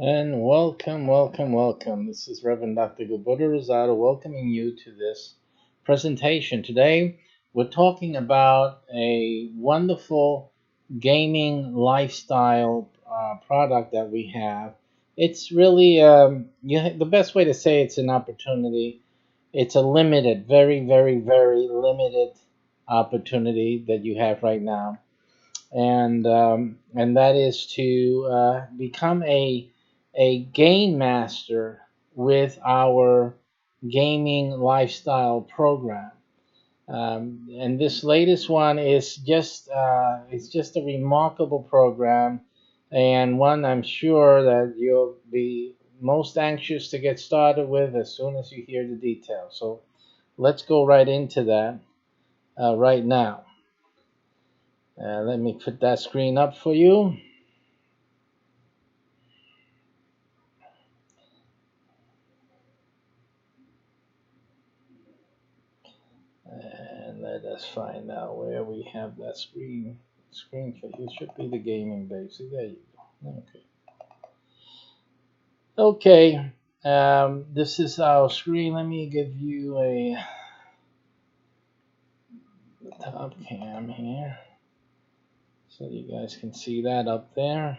And welcome. This is Reverend Dr. Gilberto Rosado welcoming you to this presentation. Today, we're talking about a wonderful gaming lifestyle product that we have. It's really, the best way to say it's an opportunity. It's a limited, very limited opportunity that you have right now, and that is to become a game master with our gaming lifestyle program. And this latest one is just it's just a remarkable program, and one I'm sure that you'll be most anxious to get started with as soon as you hear the details. So let's go right into that right now. Let me put that screen up for you. And let us find out where we have that screen for you. Should be the gaming basic. There you go. Okay. Okay. This is our screen. Let me give you a top cam here so you guys can see that up there.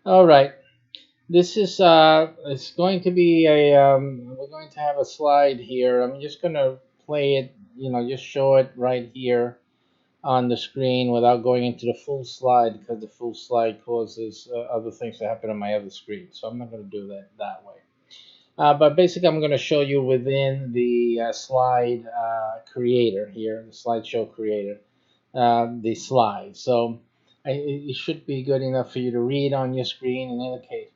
All right. This is it's going to be we're going to have a slide here. I'm just gonna play it, just show it right here on the screen without going into the full slide because the full slide causes other things to happen on my other screen. So I'm not going to do that way. But basically, I'm going to show you within the slide creator here, the slideshow creator, the slide. So it should be good enough for you to read on your screen in any case.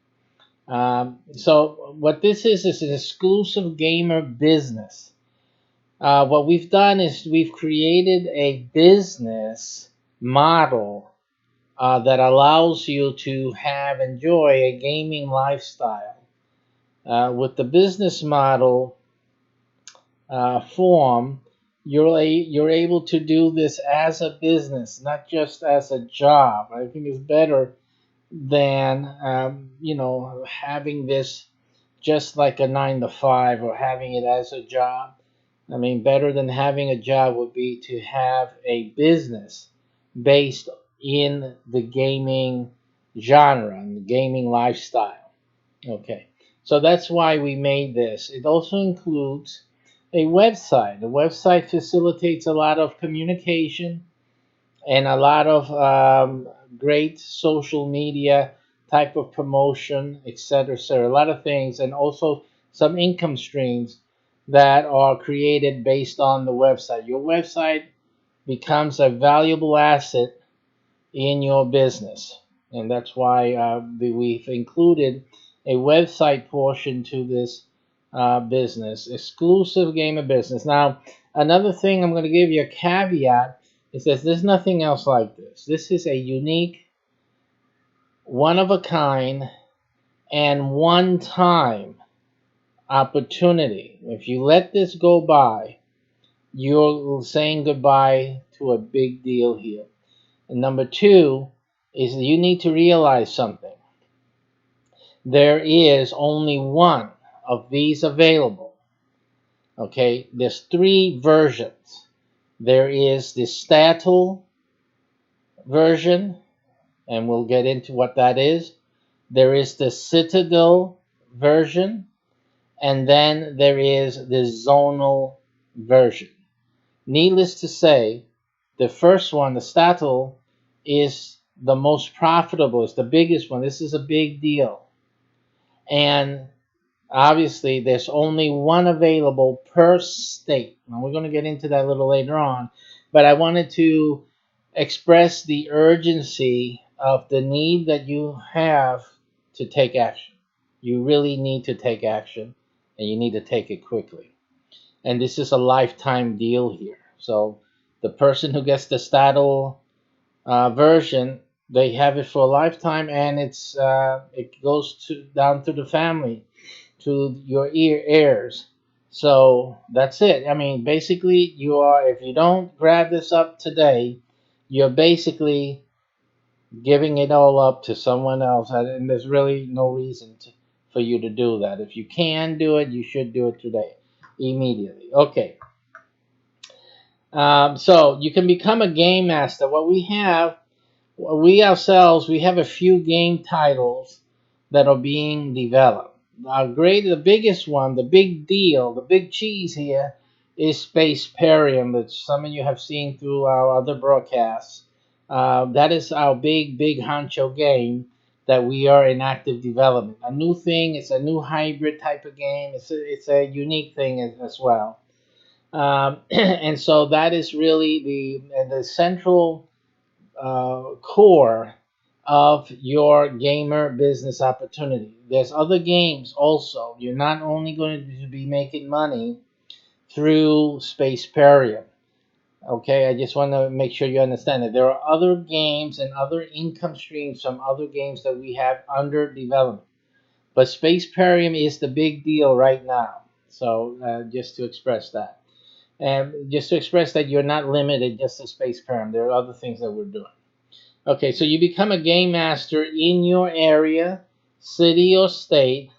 So what this is an exclusive gamer business. What we've done is we've created a business model that allows you to enjoy a gaming lifestyle. With the business model form, you're able to do this as a business, not just as a job. I think it's better than having this just like a 9 to 5 or having it as a job. I mean, better than having a job would be to have a business based in the gaming genre and the gaming lifestyle. Okay, so that's why we made this. It also includes a website. The website facilitates a lot of communication and a lot of great social media type of promotion, etc., etc. A lot of things, and also some income streams that are created based on the website. Your website becomes a valuable asset in your business, and that's why we've included a website portion to this business, exclusive gamer business. Now, another thing I'm going to give you a caveat is that there's nothing else like this. This is a unique, one of a kind, and one time opportunity. If you let this go by, you're saying goodbye to a big deal here. And number two is that you need to realize something. There is only one of these available. Okay, there's three versions. There is the Statel version, and we'll get into what that is. There is the Citadel version, and then there is the Zonal version. Needless to say, the first one, the Statel, is the most profitable. It's the biggest one. This is a big deal. And obviously, there's only one available per state. Now, we're going to get into that a little later on. But I wanted to express the urgency of the need that you have to take action. You really need to take action, and you need to take it quickly. And this is a lifetime deal here. So the person who gets the Statel version, they have it for a lifetime, and it goes down to the family, to your heirs. So that's it. I mean, basically, if you don't grab this up today, you're basically giving it all up to someone else, and there's really no reason for you to do that. If you can do it, you should do it today, immediately. Okay. So you can become a game master. What we have, we ourselves, we have a few game titles that are being developed. The biggest one, the big deal, the big cheese here is Spaceparium, which some of you have seen through our other broadcasts. That is our big honcho game that we are in active development. A new thing, it's a new hybrid type of game. It's a unique thing as well. And so that is really the central core of your gamer business opportunity. There's other games also. You're not only going to be making money through Spaceparium. Okay, I just want to make sure you understand that there are other games and other income streams from other games that we have under development. But Spaceparium is the big deal right now. So just to express that. And just to express that you're not limited just to Spaceparium. There are other things that we're doing. Okay, so you become a game master in your area, city, or state,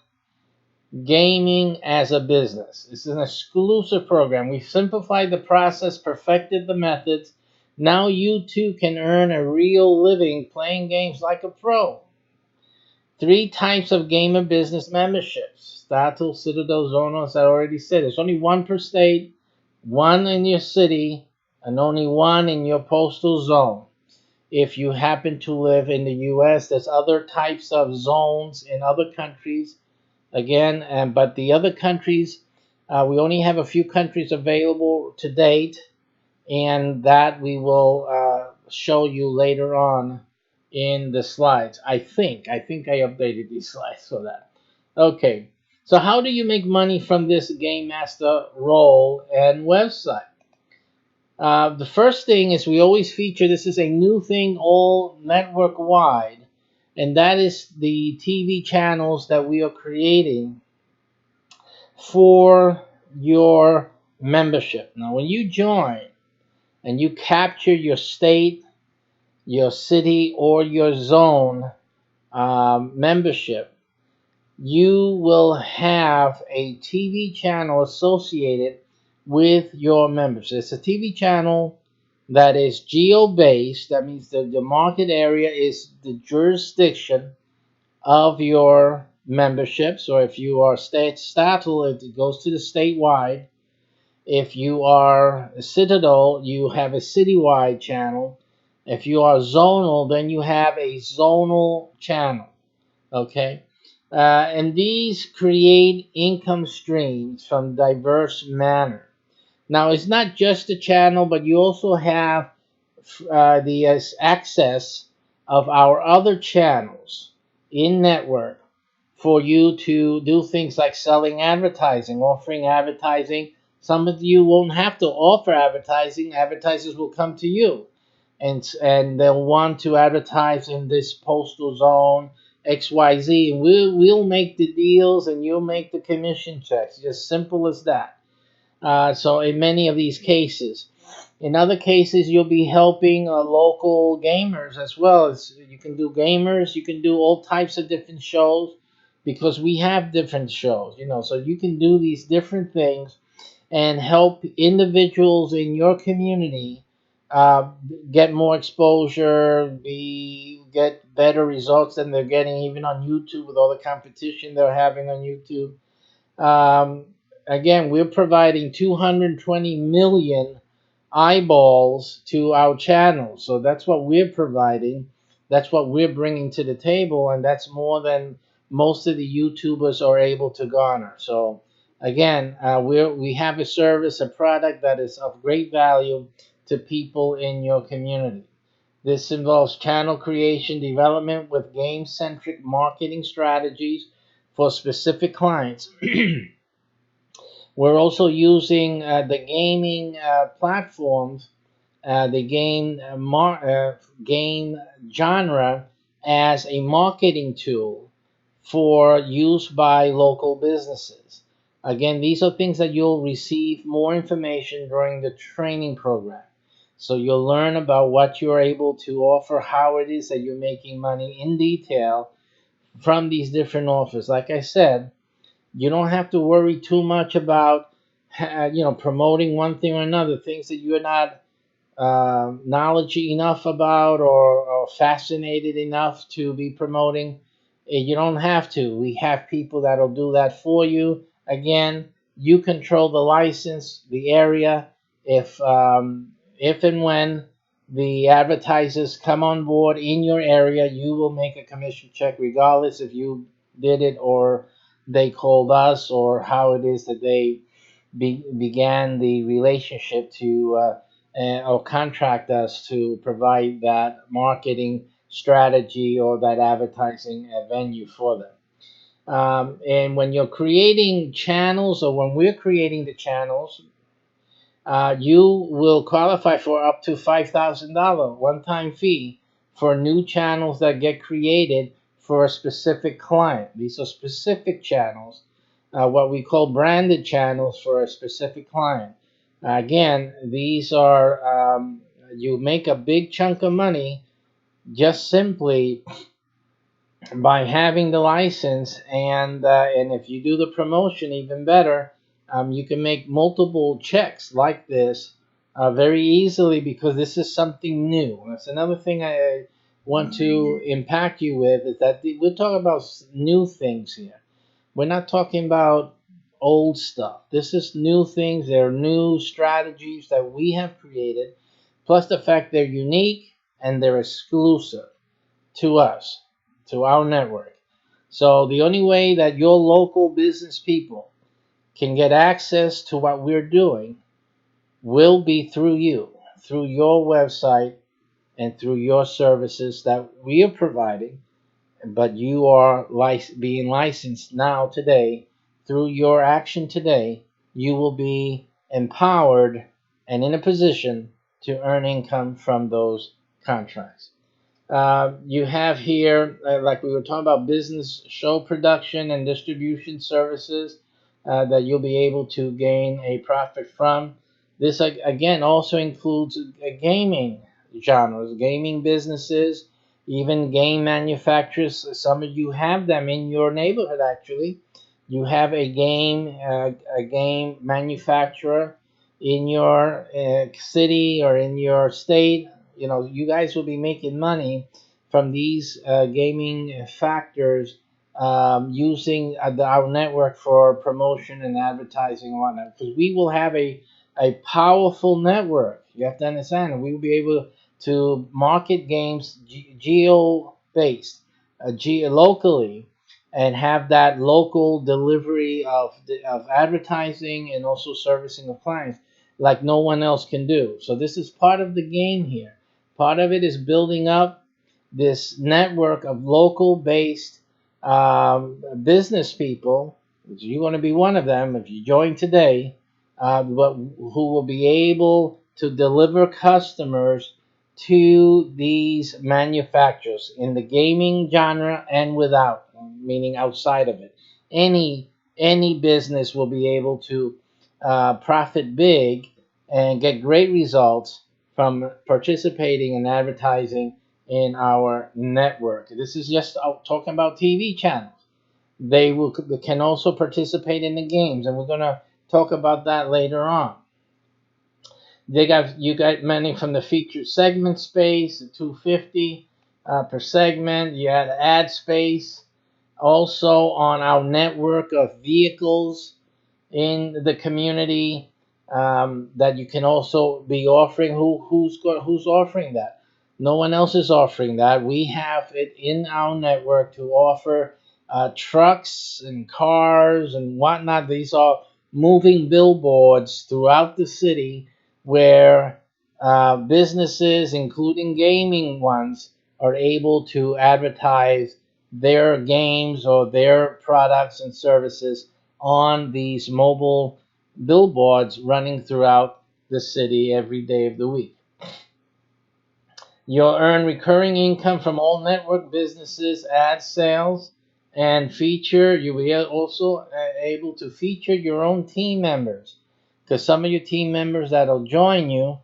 gaming as a business. This is an exclusive program. We've simplified the process, perfected the methods. Now you too can earn a real living playing games like a pro. 3 types of gamer business memberships. Status, Citadel, Zonal, as I already said. There's only one per state, one in your city, and only one in your postal zone. If you happen to live in the US, there's other types of zones in other countries. Again, but the other countries, we only have a few countries available to date, and that we will show you later on in the slides. I think I updated these slides for that. Okay, so how do you make money from this Game Master role and website? The first thing is we always feature, this is a new thing all network wide, and that is the TV channels that we are creating for your membership. Now, when you join and you capture your state, your city, or your zone membership, you will have a TV channel associated with your members. It's a TV channel that is geo-based. That means the market area is the jurisdiction of your memberships. Or if you are statal, it goes to the statewide. If you are a Citadel, you have a citywide channel. If you are zonal, then you have a zonal channel. Okay? And these create income streams from diverse manner. Now, it's not just a channel, but you also have the access of our other channels in network for you to do things like selling advertising, offering advertising. Some of you won't have to offer advertising. Advertisers will come to you and they'll want to advertise in this postal zone XYZ, and we'll make the deals and you'll make the commission checks. Just simple as that. So in many of these cases, in other cases, you'll be helping local gamers as well. As you can do gamers, you can do all types of different shows because we have different shows, so you can do these different things and help individuals in your community uh, get more exposure, get better results than they're getting even on YouTube with all the competition they're having on YouTube. Um, Again, we're providing 220 million eyeballs to our channel. So that's what we're providing. That's what we're bringing to the table. And that's more than most of the YouTubers are able to garner. So again, we have a service, a product that is of great value to people in your community. This involves channel creation, development with game-centric marketing strategies for specific clients. We're also using the gaming platforms, the game genre as a marketing tool for use by local businesses. Again, these are things that you'll receive more information during the training program. So you'll learn about what you're able to offer, how it is that you're making money in detail from these different offers. Like I said, you don't have to worry too much about promoting one thing or another, things that you're not knowledge enough about, or fascinated enough to be promoting. You don't have to. We have people that'll do that for you. Again, you control the license, the area. If and when the advertisers come on board in your area, you will make a commission check regardless if you did it or they called us, or how it is that they began the relationship to or contract us to provide that marketing strategy or that advertising venue for them. And when you're creating channels, or when we're creating the channels, you will qualify for up to $5,000 one-time fee for new channels that get created for a specific client. These are specific channels, what we call branded channels for a specific client. Again, these are you make a big chunk of money just simply by having the license, and if you do the promotion, even better. You can make multiple checks like this very easily, because this is something new. That's another thing I want to impact you with, is that we're talking about new things here. We're not talking about old stuff. This is new things. They're new strategies that we have created, plus the fact they're unique and they're exclusive to us, to our network. So the only way that your local business people can get access to what we're doing will be through you, through your website, and through your services that we are providing. But you are being licensed now today. Through your action today, you will be empowered and in a position to earn income from those contracts. You have here, like we were talking about, business show production and distribution services that you'll be able to gain a profit from. This, again, also includes gaming genres, gaming businesses, even game manufacturers. Some of you have them in your neighborhood, actually. You have a game manufacturer in your city or in your state. You guys will be making money from these gaming factors, using our network for promotion and advertising and whatnot, because we will have a powerful network. You have to understand, we will be able to market games geo based, locally, and have that local delivery of advertising and also servicing of clients like no one else can do. So this is part of the game here. Part of it is building up this network of local based business people. You're going to be one of them if you join today, but who will be able to deliver customers to these manufacturers in the gaming genre and without, meaning outside of it. Any business will be able to profit big and get great results from participating in advertising in our network. This is just talking about TV channels. They can also participate in the games, and we're gonna talk about that later on. You got money from the featured segment space, the 250 per segment. You had ad space, also on our network of vehicles in the community, that you can also be offering. Who's offering that? No one else is offering that. We have it in our network to offer trucks and cars and whatnot. These are moving billboards throughout the city where businesses, including gaming ones, are able to advertise their games or their products and services on these mobile billboards running throughout the city every day of the week. You'll earn recurring income from all network businesses, ad sales, and feature. You'll be also able to feature your own team members, because some of your team members that'll join you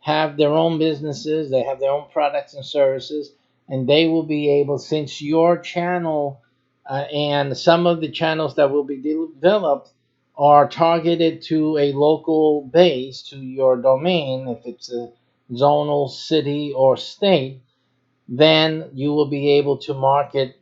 have their own businesses, they have their own products and services, and they will be able, since your channel and some of the channels that will be developed are targeted to a local base, to your domain, if it's a zonal city or state, then you will be able to market,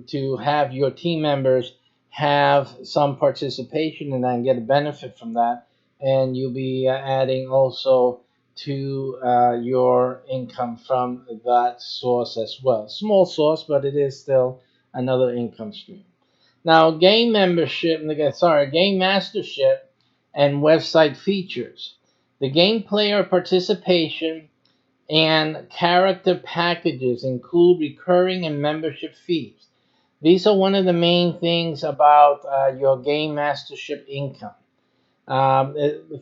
to have your team members have some participation in that and get a benefit from that. And you'll be adding also to your income from that source as well. Small source, but it is still another income stream. Now, game membership, game mastership and website features. The game player participation and character packages include recurring and membership fees. These are one of the main things about your game mastership income.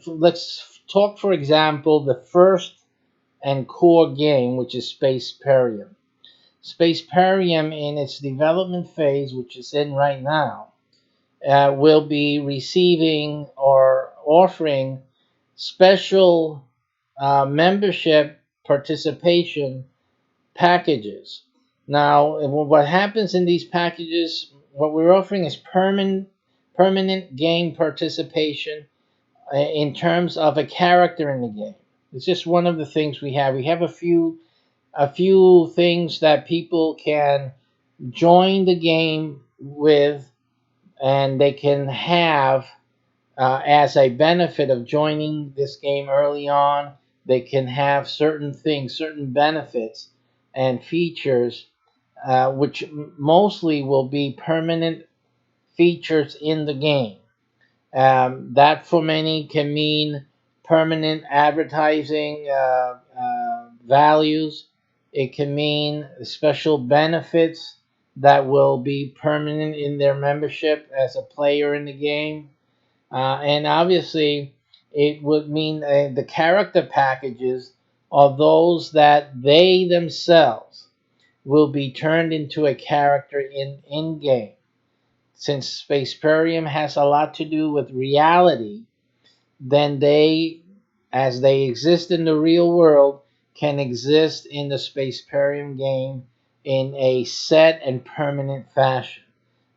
Let's talk, for example, the first and core game, which is Spaceparium. Spaceparium, in its development phase, which is in right now, will be receiving or offering special membership participation packages. Now, what happens in these packages, what we're offering is permanent game participation in terms of a character in the game. It's just one of the things we have. We have a few things that people can join the game with, and they can have as a benefit of joining this game early on. They can have certain things, certain benefits and features, which mostly will be permanent features in the game. That for many can mean permanent advertising values. It can mean special benefits that will be permanent in their membership as a player in the game. And obviously, it would mean the character packages are those that they themselves will be turned into a character in game. Since Spaceparium has a lot to do with reality, then they, as they exist in the real world, can exist in the Spaceparium game in a set and permanent fashion.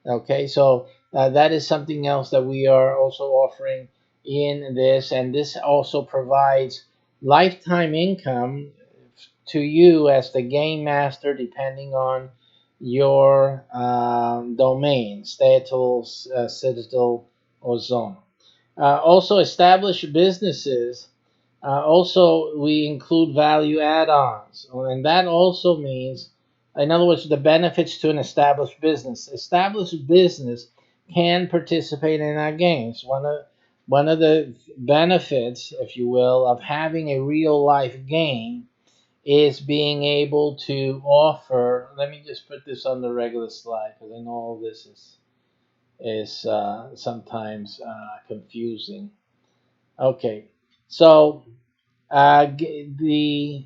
Okay, so that is something else that we are also offering in this, and this also provides lifetime income to you as the game master, depending on your domain, Statel, Citadel, or Zone. Also, established businesses. Also, we include value add-ons, and that also means, in other words, the benefits to an established business. Established business can participate in our games. One of the benefits, if you will, of having a real life game is being able to offer. Let me just put this on the regular slide because I know all this is sometimes confusing. Okay, so the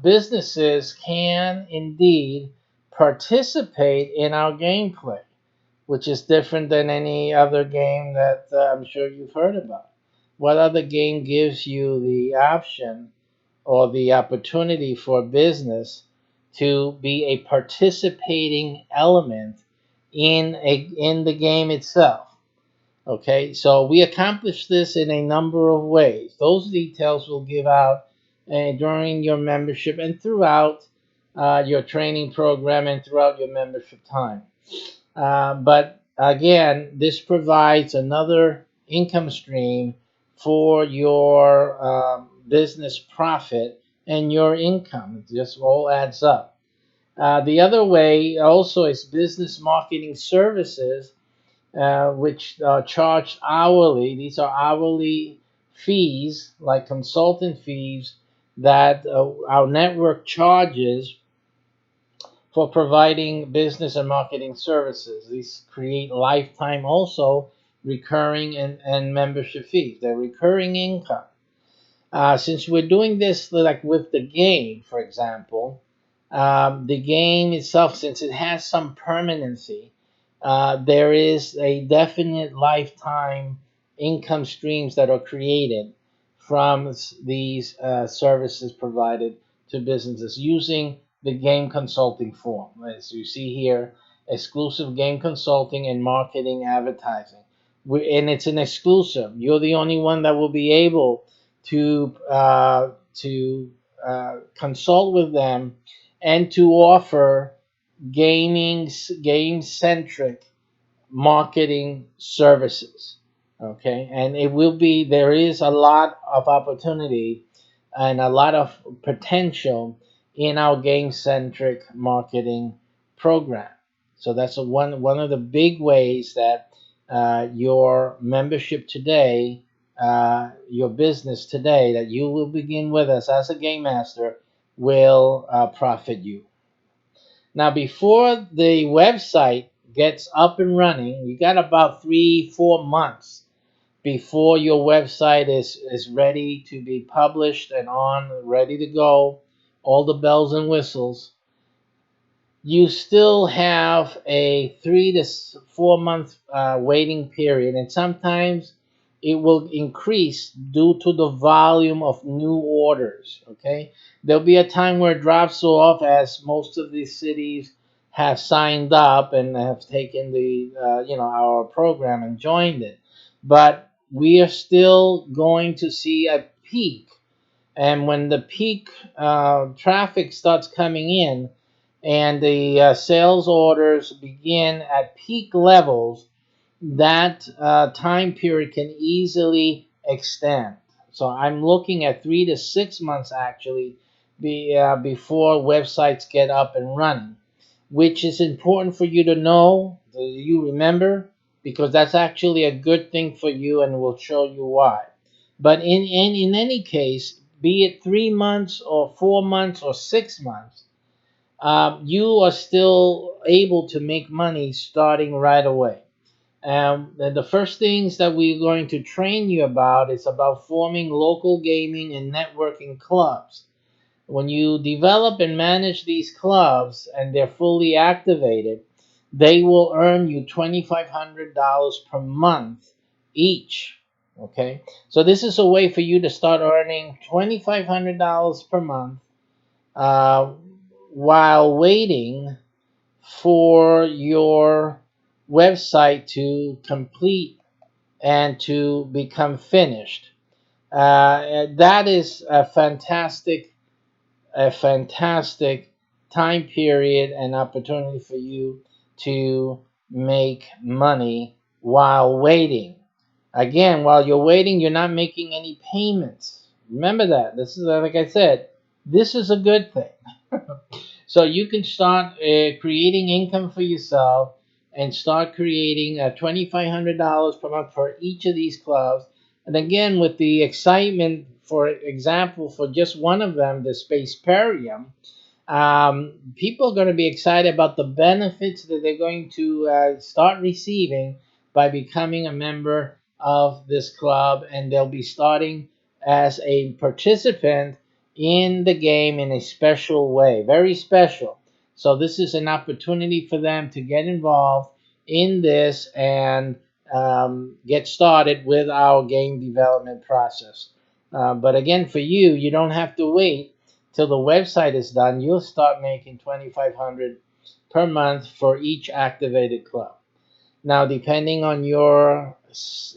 businesses can indeed participate in our gameplay, which is different than any other game that I'm sure you've heard about. What other game gives you the option or the opportunity for business to be a participating element in the game itself? Okay, so we accomplish this in a number of ways. Those details will give out during your membership and throughout your training program and throughout your membership time. But again, this provides another income stream for your business profit and your income. It just all adds up. The other way also is business marketing services, which are charged hourly. These are hourly fees, like consultant fees, that our network charges for providing business and marketing services. These create lifetime also recurring and membership fees. They're recurring income. Since we're doing this like with the game, for example, the game itself, since it has some permanency, there is a definite lifetime income streams that are created from these services provided to businesses using the game consulting form. As you see here, exclusive game consulting and marketing advertising. And it's an exclusive. You're the only one that will be able to consult with them and to offer game centric marketing services. Okay, and it will be there is a lot of opportunity and a lot of potential in our game centric marketing program. So that's one of the big ways that your membership today, your business today, that you will begin with us as a game master will profit you. Now, before the website gets up and running, you got about 3-4 months before your website is ready to be published and on, ready to go, all the bells and whistles. You still have a 3 to 4 month waiting period, and sometimes it will increase due to the volume of new orders. Okay, there'll be a time where it drops off as most of these cities have signed up and have taken the our program and joined it, but we are still going to see a peak, and when the peak traffic starts coming in and the sales orders begin at peak levels, that time period can easily extend. So I'm looking at 3 to 6 months actually before websites get up and running, which is important for you to know, you remember, because that's actually a good thing for you and we'll show you why. But in any case, be it 3 months or 4 months or 6 months, you are still able to make money starting right away. The first things that we're going to train you about is about forming local gaming and networking clubs. When you develop and manage these clubs and they're fully activated, they will earn you $2,500 per month each. Okay, so this is a way for you to start earning $2,500 per month uh, while waiting for your website to complete and to become finished. That is a fantastic time period and opportunity for you to make money while waiting. Again, while you're waiting, you're not making any payments. Remember that. This is, like I said, this is a good thing. So you can start creating income for yourself and start creating $2,500 per month for each of these clubs. And again, with the excitement, for example, for just one of them, the Spaceparium, people are going to be excited about the benefits that they're going to start receiving by becoming a member of this club, and they'll be starting as a participant in the game in a special way, very special. So this is an opportunity for them to get involved in this and get started with our game development process. But again, for you, you don't have to wait till the website is done. You'll start making 2,500 per month for each activated club. Now, depending on your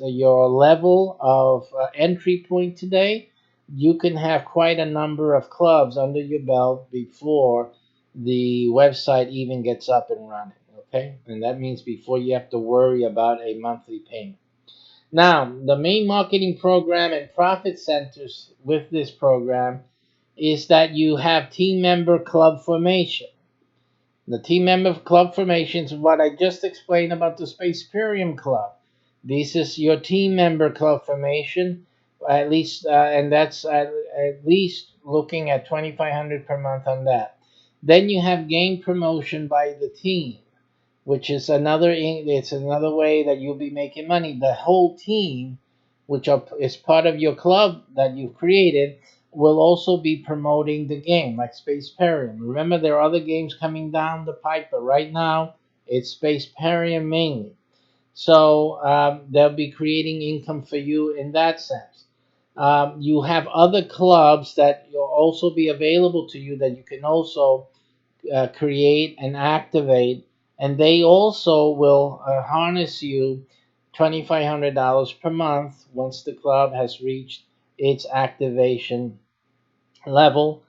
level of entry point today, you can have quite a number of clubs under your belt before the website even gets up and running. Okay, and that means before you have to worry about a monthly payment. Now, the main marketing program and profit centers with this program is that you have team member club formation. The team member club formation is what I just explained about the Spaceparium Club. This is your team member club formation, at least, and that's at least looking at 2,500 per month on that. Then you have game promotion by the team, which is another way that you'll be making money. The whole team, which is part of your club that you've created, will also be promoting the game, like Spaceparium. Remember, there are other games coming down the pipe, but right now it's Spaceparium mainly. So they'll be creating income for you in that sense. You have other clubs that will also be available to you that you can also create and activate, and they also will harness you $2,500 per month once the club has reached its activation level,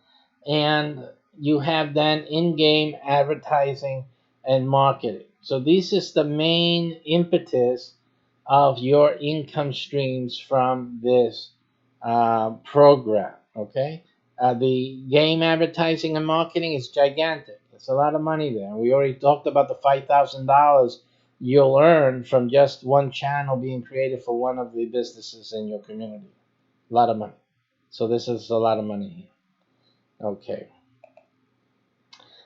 and you have then in-game advertising and marketing. So this is the main impetus of your income streams from this program. Okay, the game advertising and marketing is gigantic. It's a lot of money there. We already talked about the $5,000 you'll earn from just one channel being created for one of the businesses in your community. A lot of money. So this is a lot of money here. Okay.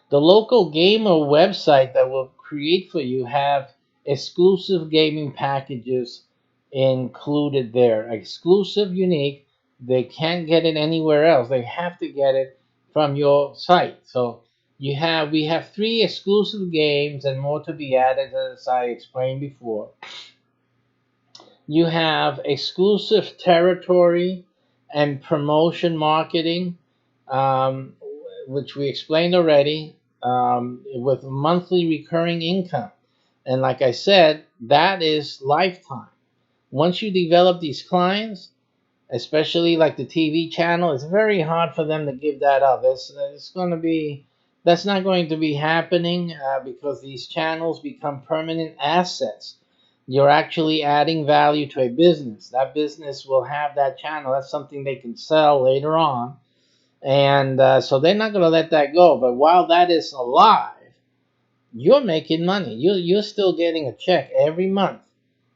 The local gamer website that will create for you have exclusive gaming packages included there. Exclusive, unique. They can't get it anywhere else. They have to get it from your site. So we have three exclusive games and more to be added as I explained before. You have exclusive territory and promotion marketing, um, which we explained already, with monthly recurring income. And like I said, that is lifetime. Once you develop these clients, especially like the TV channel, it's very hard for them to give that up. It's going to be That's not going to be happening because these channels become permanent assets. You're actually adding value to a business. That business will have that channel. That's something they can sell later on, and so they're not going to let that go. But while that is alive, you're making money. You're still getting a check every month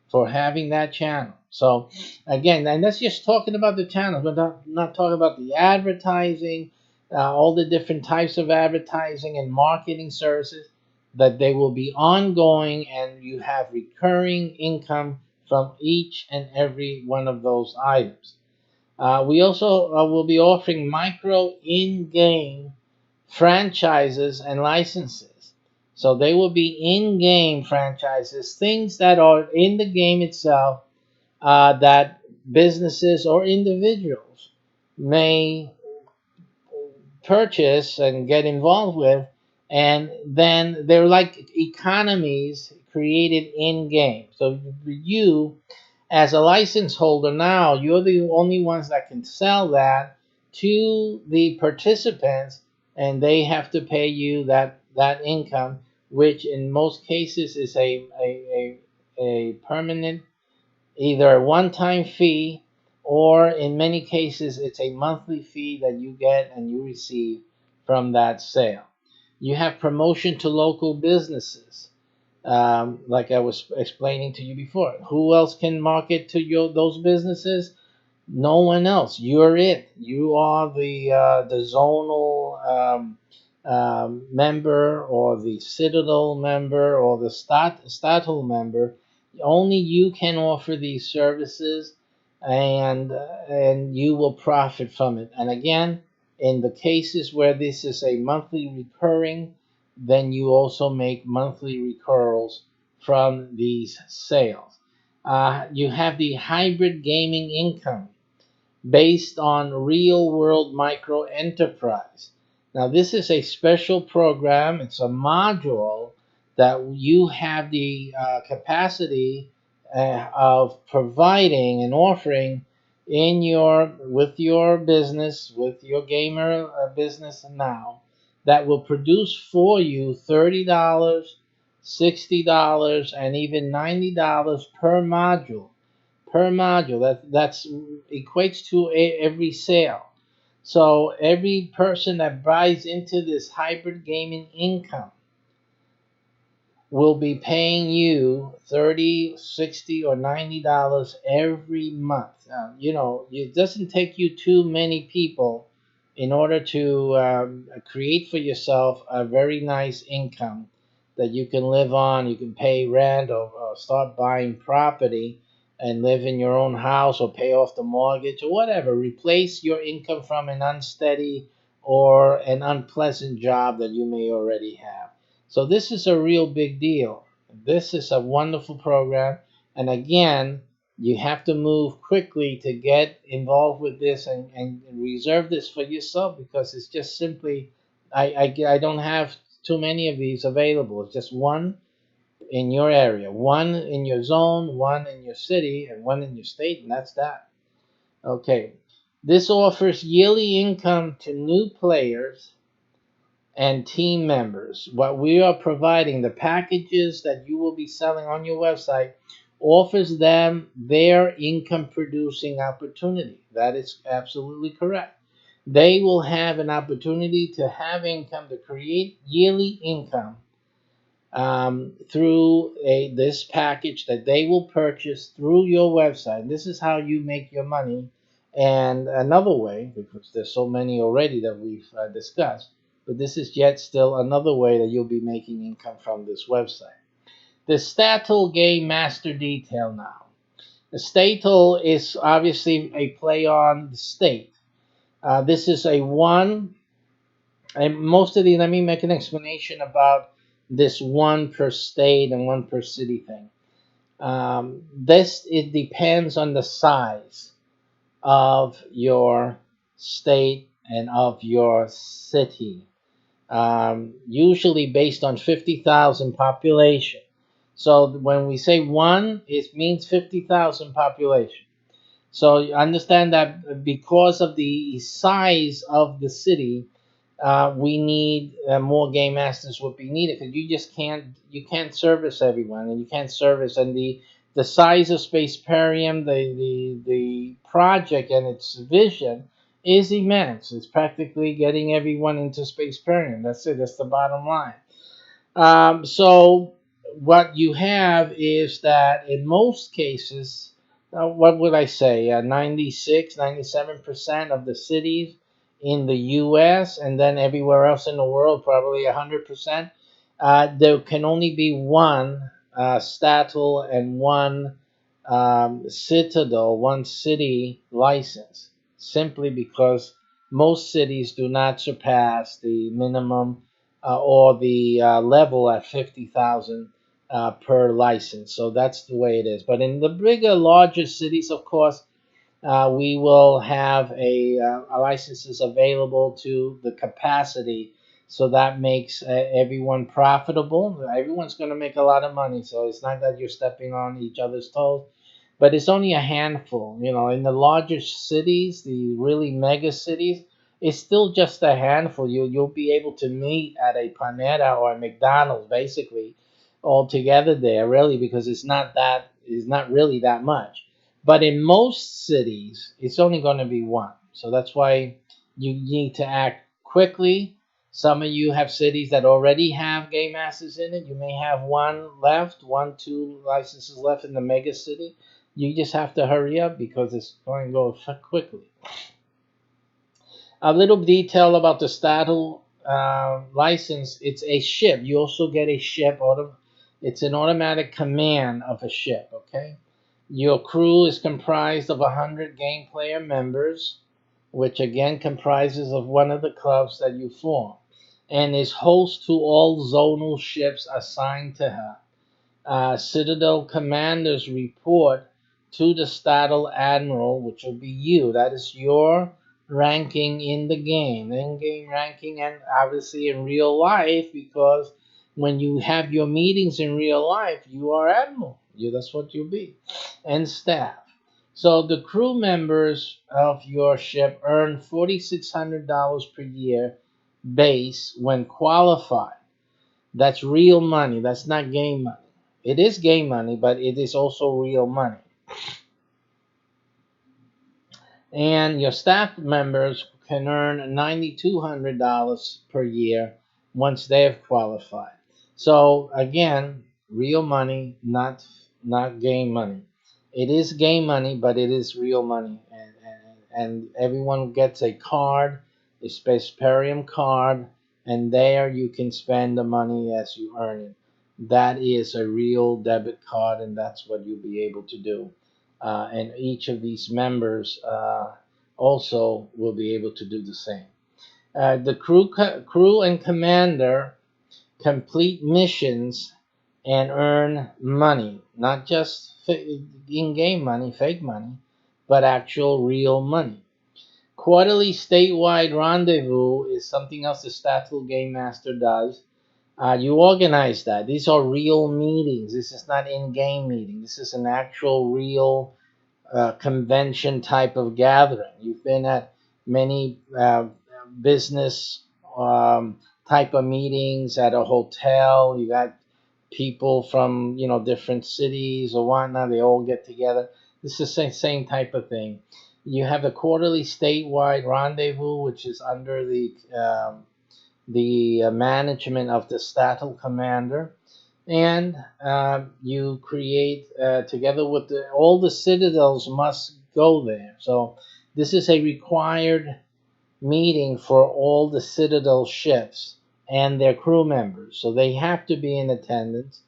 for having that channel. So again, and that's just talking about the channels, but not talking about the advertising, all the different types of advertising and marketing services that they will be ongoing, and you have recurring income from each and every one of those items. We also will be offering micro in-game franchises and licenses. So they will be in-game franchises, things that are in the game itself that businesses or individuals may purchase and get involved with, and then they're like economies created in game. So you, as a license holder, now you're the only ones that can sell that to the participants, and they have to pay you that income, which in most cases is a permanent, either a one-time fee, or in many cases it's a monthly fee that you get and you receive from that sale. You have promotion to local businesses, like I was explaining to you before. Who else can market to those businesses? No one else. You're it. You are the zonal member, or the citadel member, or the statal member. Only you can offer these services, and you will profit from it. And again, in the cases where this is a monthly recurring, then you also make monthly recurrals from these sales. You have the hybrid gaming income based on real world micro enterprise. Now, this is a special program, it's a module that you have the capacity of providing and offering in your with your business, with your gamer business now, that will produce for you $30, $60, and even $90 per module. That's equates to every sale. So every person that buys into this hybrid gaming income will be paying you 30, 60, or $90 every month. It doesn't take you too many people in order to create for yourself a very nice income that you can live on. You can pay rent, or start buying property and live in your own house, or pay off the mortgage, or whatever. Replace your income from an unsteady or an unpleasant job that you may already have. So this is a real big deal. This is a wonderful program. And again, You have to move quickly to get involved with this and reserve this for yourself, because it's just simply, I don't have too many of these available. It's just one in your area, one in your zone, one in your city, and one in your state, and that's that. Okay. This offers yearly income to new players and team members. What we are providing, the packages that you will be selling on your website, offers them their income producing opportunity. That is absolutely correct. They will have an opportunity to have income, to create yearly income through this package that they will purchase through your website. This is how you make your money. And another way, because there's so many already that we've discussed, but this is yet still another way that you'll be making income from this website. The Statle Game Master Detail now. The Statle is obviously a play on the state. This is a one, and most of the, let me make an explanation about this one per state and one per city thing. This, it depends on the size of your state and of your city. Usually based on 50,000 population. So when we say one, it means 50,000 population. So you understand that because of the size of the city, we need more game masters would be needed, because you can't service everyone, and you can't service, and the size of Spaceparium, the project and its vision is immense. It's practically getting everyone into Spaceparium. That's it. That's the bottom line. So what you have is that in most cases, what would I say, 96, 97% of the cities in the US, and then everywhere else in the world, probably 100%, there can only be one Statle and one Citadel, one city license, simply because most cities do not surpass the minimum or the level at 50,000 per license. So that's the way it is. But in the bigger, larger cities, of course, we will have a licenses available to the capacity. So that makes everyone profitable. Everyone's going to make a lot of money. So it's not that you're stepping on each other's toes, but it's only a handful. You know, in the larger cities, the really mega cities, it's still just a handful. You'll be able to meet at a Panera or a McDonald's basically all together there, really, because it's not really that much. But in most cities, it's only going to be one. So that's why you need to act quickly. Some of you have cities that already have game masters in it. You may have one left, one, two licenses left in the mega city. You just have to hurry up because it's going to go quickly. A little detail about the Statle license. It's a ship. You also get a ship. It's an automatic command of a ship, okay? Your crew is comprised of 100 game player members, which again comprises of one of the clubs that you form, and is host to all zonal ships assigned to her. Citadel commanders report to the Statle Admiral, which will be you. That is your ranking in the game, in-game ranking, and obviously in real life, because when you have your meetings in real life, you are Admiral. That's what you'll be, and staff. So the crew members of your ship earn $4,600 per year base when qualified. That's real money. That's not game money. It is game money, but it is also real money. And your staff members can earn $9,200 per year once they have qualified. So again, real money, not game money. It is game money, but it is real money, and everyone gets a card, a Spaceparium card, and there you can spend the money as you earn it. That is a real debit card, and that's what you'll be able to do. And each of these members also will be able to do the same. The crew and commander complete missions and earn money, not just in-game money, fake money, but actual real money. Quarterly statewide rendezvous is something else the Statler Game Master does. You organize that. These are real meetings. This is not in-game meeting. This is an actual real convention type of gathering. You've been at many business type of meetings at a hotel. You got people from different cities or whatnot. They all get together. This is the same type of thing. You have a quarterly statewide rendezvous, which is under the management of the Stattle Commander, and you create together with all the citadels must go there. So this is a required meeting for all the citadel ships and their crew members, so they have to be in attendance.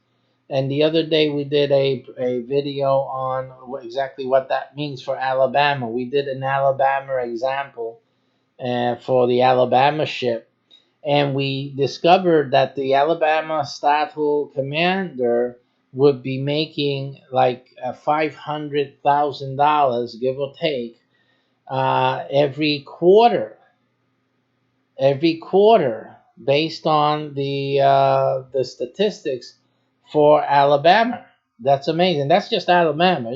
And the other day we did a video on exactly what that means for Alabama. We did an Alabama example for the Alabama ship, and we discovered that the Alabama Stattle Commander would be making like $500,000, give or take, every quarter, based on the statistics for Alabama. That's amazing. That's just Alabama.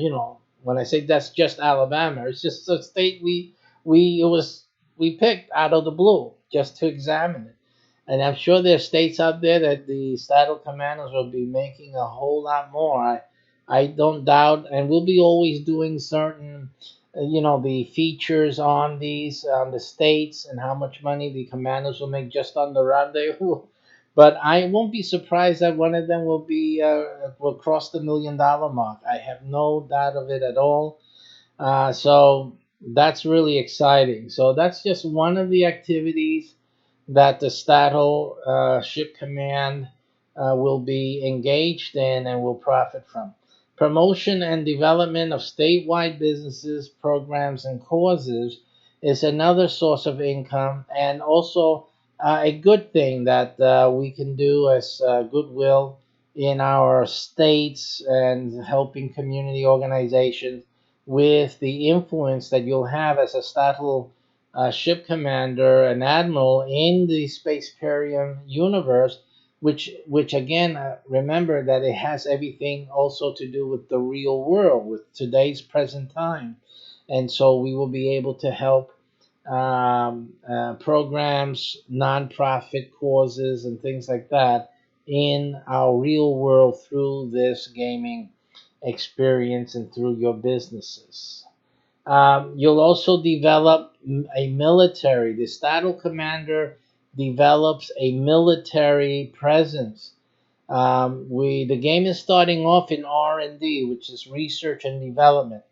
When I say that's just Alabama, it's just a state we it was we picked out of the blue just to examine it. And I'm sure there's states out there that the Saddle Commanders will be making a whole lot more. I don't doubt, and we'll be always doing certain, the features on these, on the states, and how much money the commanders will make just on the rendezvous. But I won't be surprised that one of them will cross the $1 million mark. I have no doubt of it at all. So that's really exciting. So that's just one of the activities that the Stattle Ship Command will be engaged in and will profit from. Promotion and development of statewide businesses, programs, and causes is another source of income, and also a good thing that we can do as goodwill in our states and helping community organizations with the influence that you'll have as a Stattle ship commander, an admiral in the Spaceparium universe, which again, remember that it has everything also to do with the real world, with today's present time, and so we will be able to help programs, nonprofit causes, and things like that in our real world through this gaming experience and through your businesses. You'll also develop a military. The Stattle Commander develops a military presence. The game is starting off in R&D, which is research and development.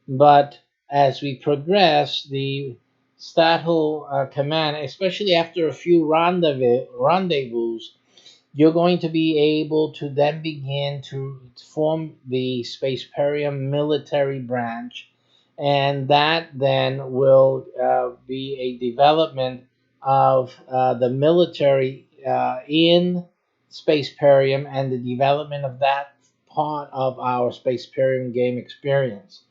But as we progress, the Stattle Command, especially after a few rendezvous, you're going to be able to then begin to form the Spaceparium military branch, and that then will be a development of the military in Spaceparium and the development of that part of our Spaceparium game experience.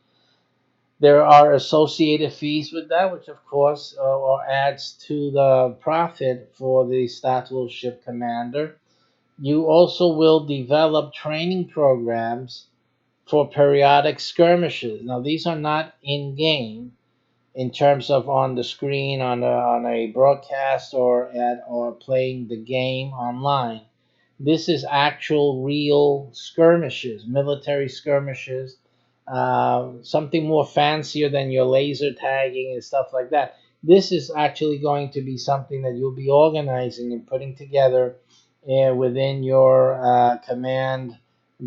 There are associated fees with that, which of course adds to the profit for the Stattle Ship Commander. You also will develop training programs for periodic skirmishes. Now, these are not in game in terms of on the screen on a broadcast or playing the game online. This is actual real skirmishes, military skirmishes, something more fancier than your laser tagging and stuff like that. This is actually going to be something that you'll be organizing and putting together within your command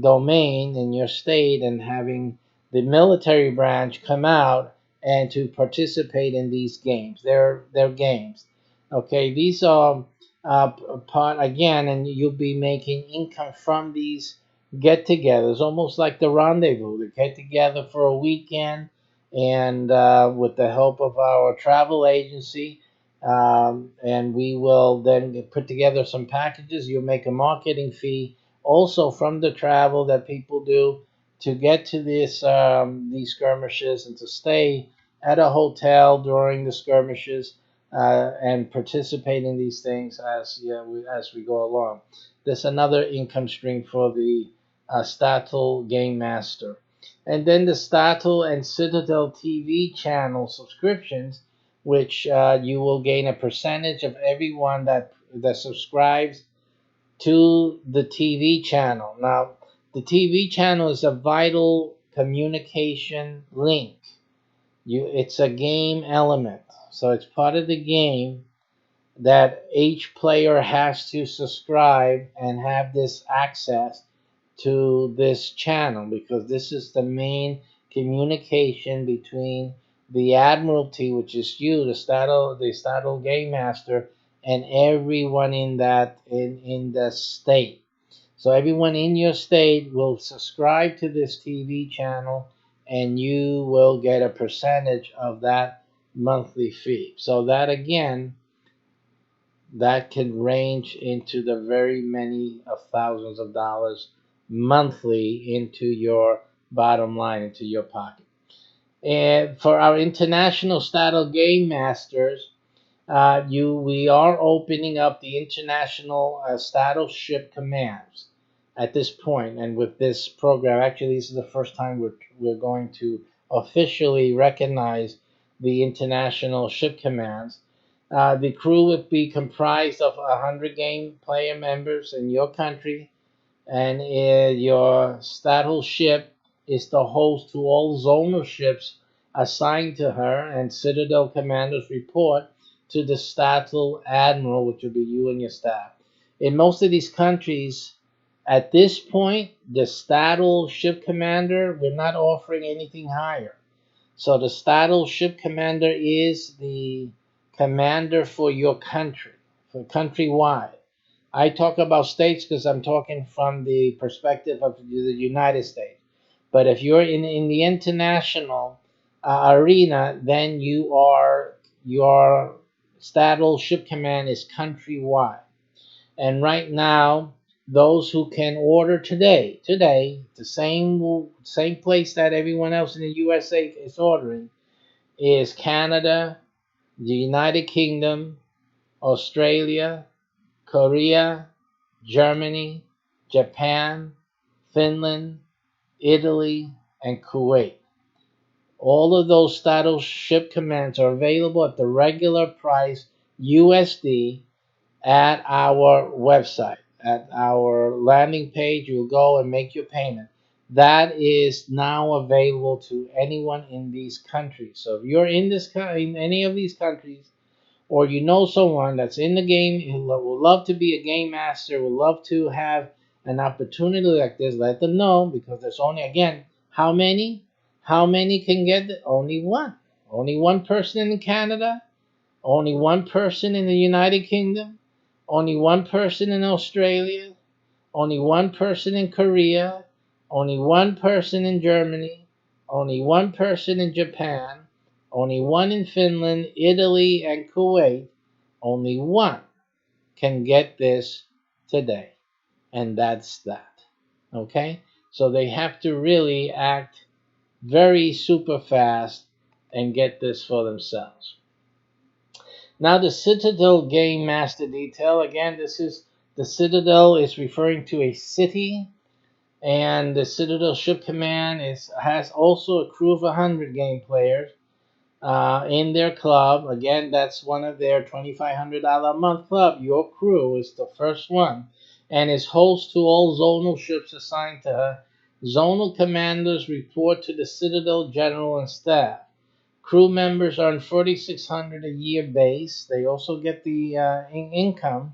domain in your state, and having the military branch come out and to participate in these games. They're games. Okay, these are part again, and you'll be making income from these get-togethers, almost like the rendezvous. They get together for a weekend, and with the help of our travel agency, and we will then put together some packages. You'll make a marketing fee also from the travel that people do, to get to these skirmishes and to stay at a hotel during the skirmishes and participate in these things as we go along. There's another income stream for the Statel Game Master. And then the Statel and Citadel TV channel subscriptions, which you will gain a percentage of everyone that subscribes to the TV channel. Now, the TV channel is a vital communication link. It's a game element, so it's part of the game that each player has to subscribe and have this access to this channel because this is the main communication between the Admiralty, which is you, the Statel Game Master, and everyone in the state. So everyone in your state will subscribe to this TV channel, and you will get a percentage of that monthly fee. So that again, that can range into the very many of thousands of dollars monthly into your bottom line, into your pocket. And for our international Statel Game Masters, we are opening up the international Statel ship commands at this point, and with this program, actually, this is the first time we're going to officially recognize the international ship commands. The crew would be comprised of 100 game player members in your country, and your Statel ship is the host to all zonal ships assigned to her, and Citadel commanders report to the Statel Admiral, which will be you and your staff. In most of these countries, at this point, the Statel ship commander, we're not offering anything higher. So the Statel ship commander is the commander for your country, for countrywide. I talk about states because I'm talking from the perspective of the United States. But if you're in the international arena, then your Statel ship command is countrywide. And right now, those who can order today, the same place that everyone else in the USA is ordering is Canada, the United Kingdom, Australia, Korea, Germany, Japan, Finland, Italy, and Kuwait. All of those Statel ship commands are available at the regular price USD at our website. At our landing page, you'll go and make your payment. That is now available to anyone in these countries. So if you're in any of these countries, or you know someone that's in the game who would love to be a game master, would love to have an opportunity like this, let them know because there's only, again, how many? How many can get it? Only one. Only one person in Canada, only one person in the United Kingdom, only one person in Australia, only one person in Korea, only one person in Germany, only one person in Japan, only one in Finland, Italy, and Kuwait. Only one can get this today. And that's that. Okay? So they have to really act very super fast and get this for themselves. Now the Citadel Game Master detail. Again, this is the Citadel is referring to a city, and the Citadel Ship Command has also a crew of 100 game players in their club. Again, that's one of their $2,500 a month club. Your crew is the first one, and is host to all zonal ships assigned to her. Zonal commanders report to the Citadel General and staff. Crew members earn $4,600 a year base. They also get the income,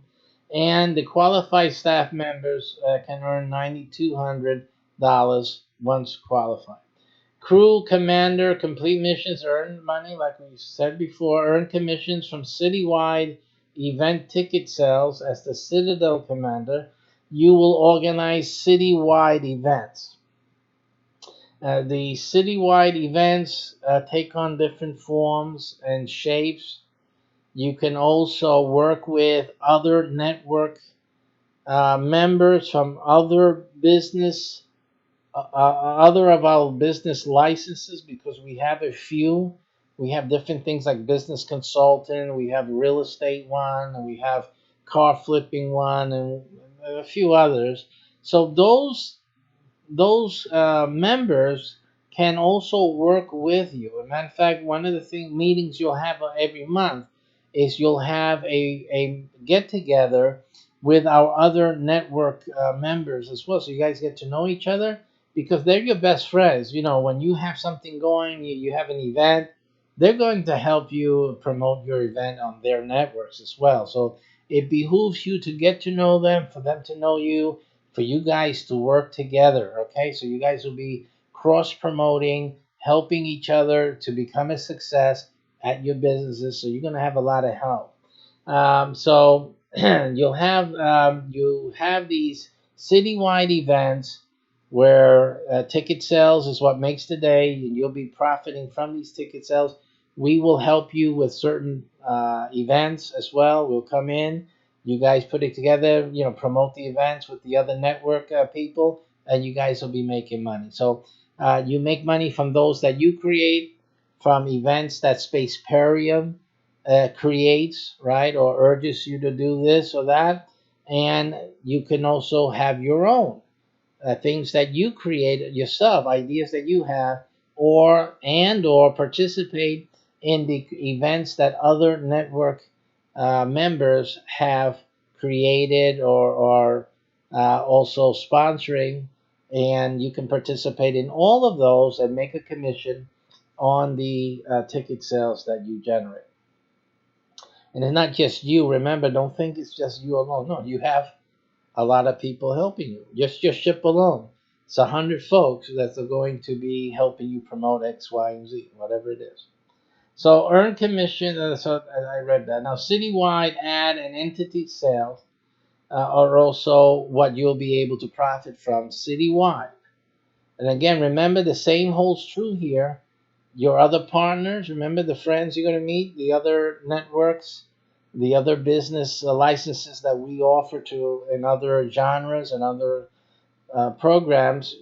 and the qualified staff members can earn $9,200 once qualified. Crew commander complete missions earn money, like we said before, earn commissions from citywide event ticket sales. As the Citadel commander, you will organize citywide events. The citywide events take on different forms and shapes. You can also work with other network members from other business other of our business licenses, because we have a few. We have different things like business consultant, we have real estate one, and we have car flipping one, and a few others. So those members can also work with you. As a matter of fact, one of the meetings you'll have every month is you'll have a get together with our other network members as well. So you guys get to know each other because they're your best friends. You know, when you have something going, you have an event, they're going to help you promote your event on their networks as well. So it behooves you to get to know them, for them to know you, for you guys to work together. Okay, so you guys will be cross promoting, helping each other to become a success at your businesses. So you're going to have a lot of help. So you have these citywide events where ticket sales is what makes the day, and you'll be profiting from these ticket sales. We will help you with certain events as well. We'll come in, you guys put it together, promote the events with the other network people, and you guys will be making money. So you make money from those that you create, from events that Spaceparium creates, right, or urges you to do this or that. And you can also have your own things that you create yourself, ideas that you have, or participate in the events that other network members have created or are also sponsoring, and you can participate in all of those and make a commission on the ticket sales that you generate. And it's not just you. Remember, don't think it's just you alone. No, you have a lot of people helping you. Just your ship alone, it's 100 folks that are going to be helping you promote X, Y, and Z, whatever it is. So earn commission. So I read that. Now, citywide ad and entity sales are also what you'll be able to profit from citywide. And again, remember the same holds true here. Your other partners, remember the friends you're going to meet, the other networks, the other business licenses that we offer to in other genres and other programs.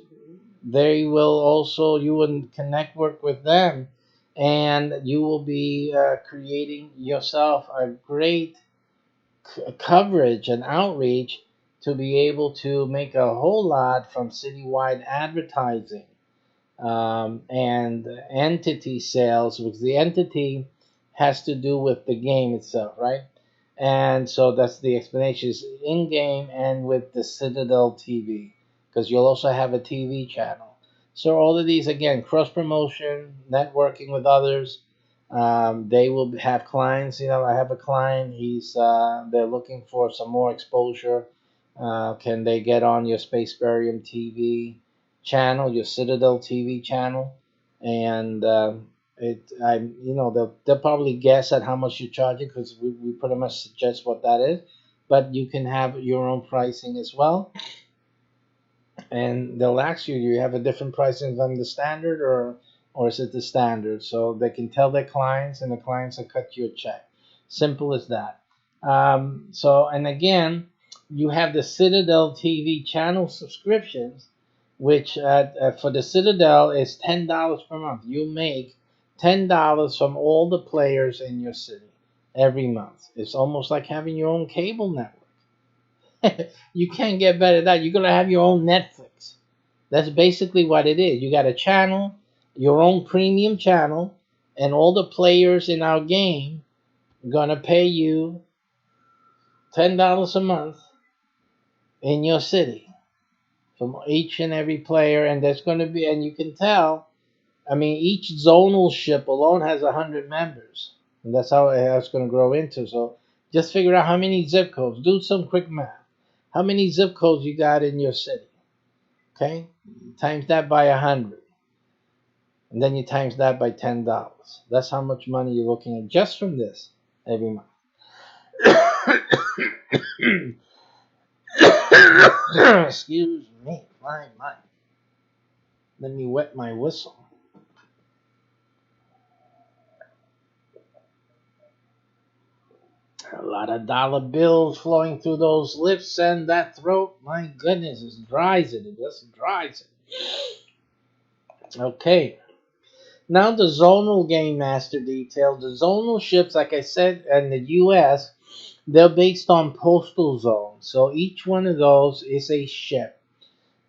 They will also, you will connect work with them, and you will be creating yourself a great coverage and outreach to be able to make a whole lot from citywide advertising and entity sales, because the entity has to do with the game itself, right? And so that's the explanation is in game and with the Citadel TV, because you'll also have a TV channel. So all of these again, cross promotion, networking with others. They will have clients. I have a client. They're looking for some more exposure. Can they get on your Spacebarium TV channel, your Citadel TV channel? And they'll probably guess at how much you're charging, because we pretty much suggest what that is. But you can have your own pricing as well, and they'll ask you, do you have a different pricing than the standard, or is it the standard? So they can tell their clients, and the clients will cut you a check. Simple as that. And again, you have the Citadel TV channel subscriptions, which for the Citadel is $10 per month. You make $10 from all the players in your city every month. It's almost like having your own cable network. You can't get better than that. You're gonna have your own Netflix. That's basically what it is. You got a channel, your own premium channel, and all the players in our game are gonna pay you $10 a month in your city from each and every player, and there's gonna be, and you can tell. I mean, each zonal ship alone has 100 members, and that's how it's going to grow into. So just figure out how many zip codes. Do some quick math. How many zip codes you got in your city? Okay, times that by 100, and then you times that by $10. That's how much money you're looking at just from this every month. Excuse me, my. Let me wet my whistle. A lot of dollar bills flowing through those lips and that throat. My goodness, it dries it. It just dries it. Okay. Now the zonal game master detail. The zonal ships, like I said, in the U.S., they're based on postal zones. So each one of those is a ship.